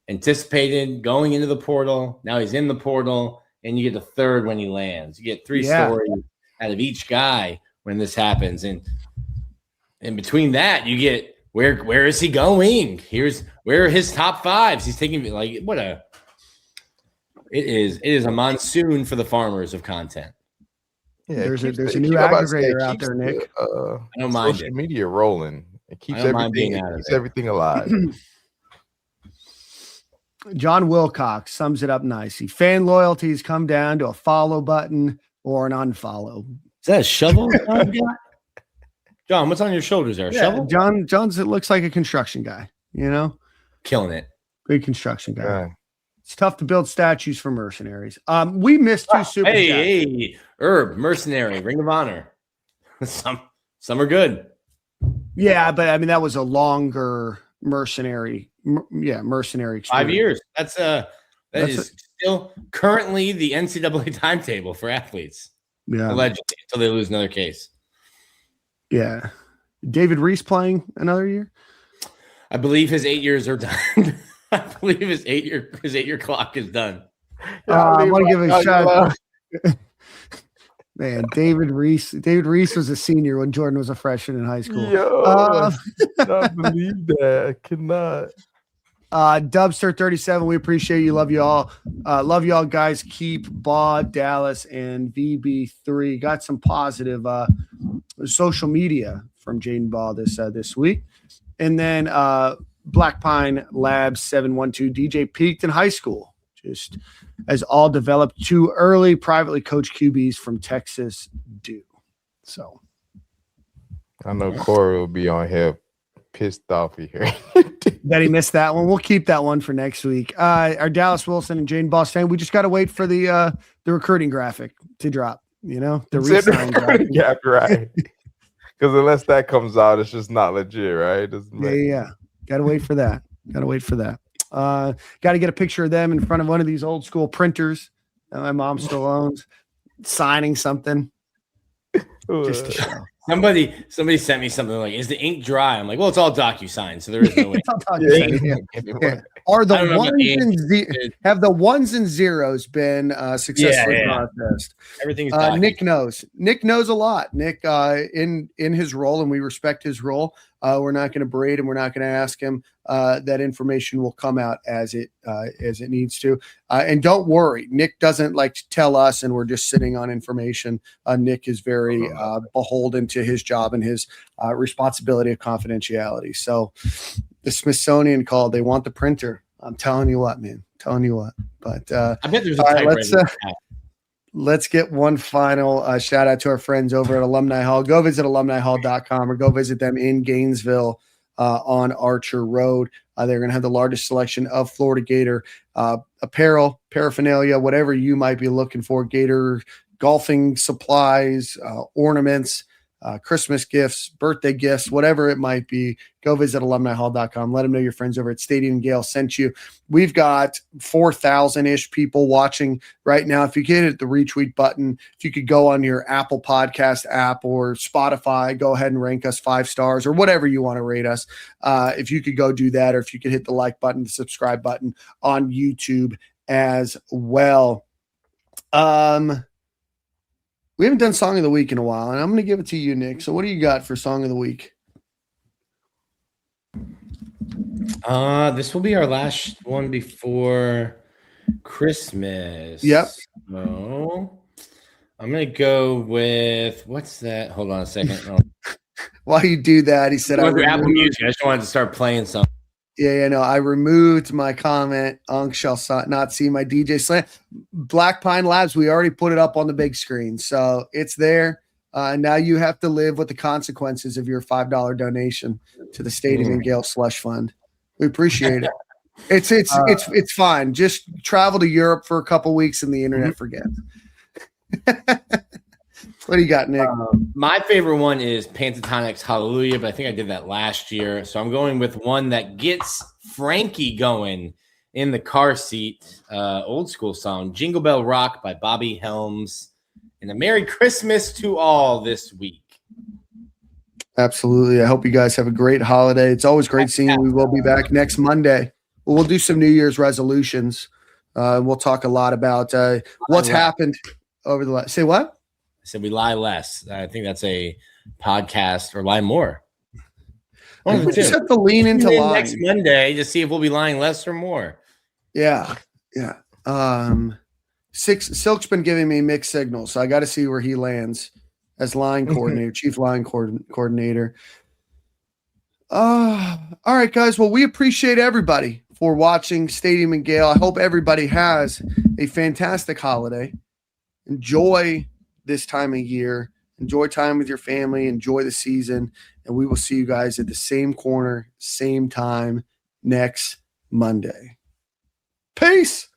anticipated going into the portal. Now he's in the portal, and you get a third when he lands. You get 3 stories out of each guy when this happens, and in between that, you get where is he going? Where are his top 5s? He's taking like it is a monsoon for the farmers of content. Yeah, there's a new aggregator out there, Nick. I don't mind social media rolling. It keeps everything alive. John Wilcox sums it up nicely. Fan loyalties come down to a follow button or an unfollow. Is that a shovel? John, what's on your shoulders there? Shovel? John's, it looks like a construction guy, Killing it. Big construction guy. Yeah. It's tough to build statues for mercenaries. We missed 2 super chats. Hey, Herb, mercenary, Ring of Honor. Some are good. Yeah, but I mean, that was a longer mercenary. Mercenary experience. 5 years. That is still currently the NCAA timetable for athletes. Yeah. Allegedly, until they lose another case. Yeah. David Reese playing another year? I believe his 8 years are done. I believe his 8-year clock is done. I want to give a shout out. Man, David Reese. David Reese was a senior when Jordan was a freshman in high school. I cannot believe that. I cannot. Dubster37, we appreciate you. Love you all. Love you all, guys. Keep Baugh, Dallas, and VB3. Got some positive social media from Jaden Baugh this week. And then Black Pine Labs 712 DJ peaked in high school. just as all developed too early privately coached QBs from Texas do. So I know Corey will be on here pissed off here. that he missed that one. We'll keep that one for next week. Our Dallas Wilson and Jane Boston, we just got to wait for the recruiting graphic to drop, the re-sign graphic. Yeah, right. Because unless that comes out, it's just not legit, right? Yeah. Got to wait for that. Got to get a picture of them in front of one of these old school printers that my mom still owns, signing something. Just to show. Somebody sent me something like, "Is the ink dry?" I'm like, "Well, it's all DocuSign, so there is no ink." Yeah. Are have the ones and zeros been successfully processed? Everything's Nick knows. Nick knows a lot. Nick, in his role, and we respect his role. We're not going to berate him. We're not going to ask him. That information will come out as it needs to. And don't worry, Nick doesn't like to tell us, and we're just sitting on information. Nick is very beholden to his job and his responsibility of confidentiality. So the Smithsonian called. They want the printer. I'm telling you what, man. But I bet there's a typewriter. Let's get one final shout out to our friends over at Alumni Hall. Go visit alumnihall.com or go visit them in Gainesville on Archer Road. They're going to have the largest selection of Florida Gator apparel, paraphernalia, whatever you might be looking for, Gator golfing supplies, ornaments, Christmas gifts, birthday gifts, whatever it might be. Go visit alumnihall.com. Let them know your friends over at Stadium and Gale sent you. We've got 4,000-ish people watching right now. If you could hit the retweet button, if you could go on your Apple Podcast app or Spotify, go ahead and rank us 5 stars or whatever you want to rate us. If you could go do that, or if you could hit the like button, the subscribe button on YouTube as well. We haven't done Song of the Week in a while, and I'm going to give it to you, Nick. So what do you got for Song of the Week? This will be our last one before Christmas. Yep. So I'm going to go with, what's that? Hold on a second. While you do that, he said, Apple Music. I just wanted to start playing something. Yeah, no, I removed my comment. Unk shall not see my DJ slant. Black Pine Labs, we already put it up on the big screen, so it's there. Now you have to live with the consequences of your $5 donation to the Stadium and Gale Slush Fund. We appreciate it. It's fine. Just travel to Europe for a couple weeks and the internet forgets. What do you got, Nick? My favorite one is Pentatonix Hallelujah, but I think I did that last year. So I'm going with one that gets Frankie going in the car seat. Old school song, Jingle Bell Rock by Bobby Helms. And a Merry Christmas to all this week. Absolutely. I hope you guys have a great holiday. It's always great seeing you. We will be back next Monday. We'll do some New Year's resolutions. We'll talk a lot about what's happened over the last. Say what? I said we lie less. I think that's a podcast, or lie more. We just have to lean into lying. Next Monday to see if we'll be lying less or more. Yeah. Silk's been giving me mixed signals, so I got to see where he lands as line coordinator, chief line coordinator. All right, guys. Well, we appreciate everybody for watching Stadium and Gale. I hope everybody has a fantastic holiday. Enjoy this time of year. Enjoy time with your family. Enjoy the season. And we will see you guys at the same corner, same time next Monday. Peace.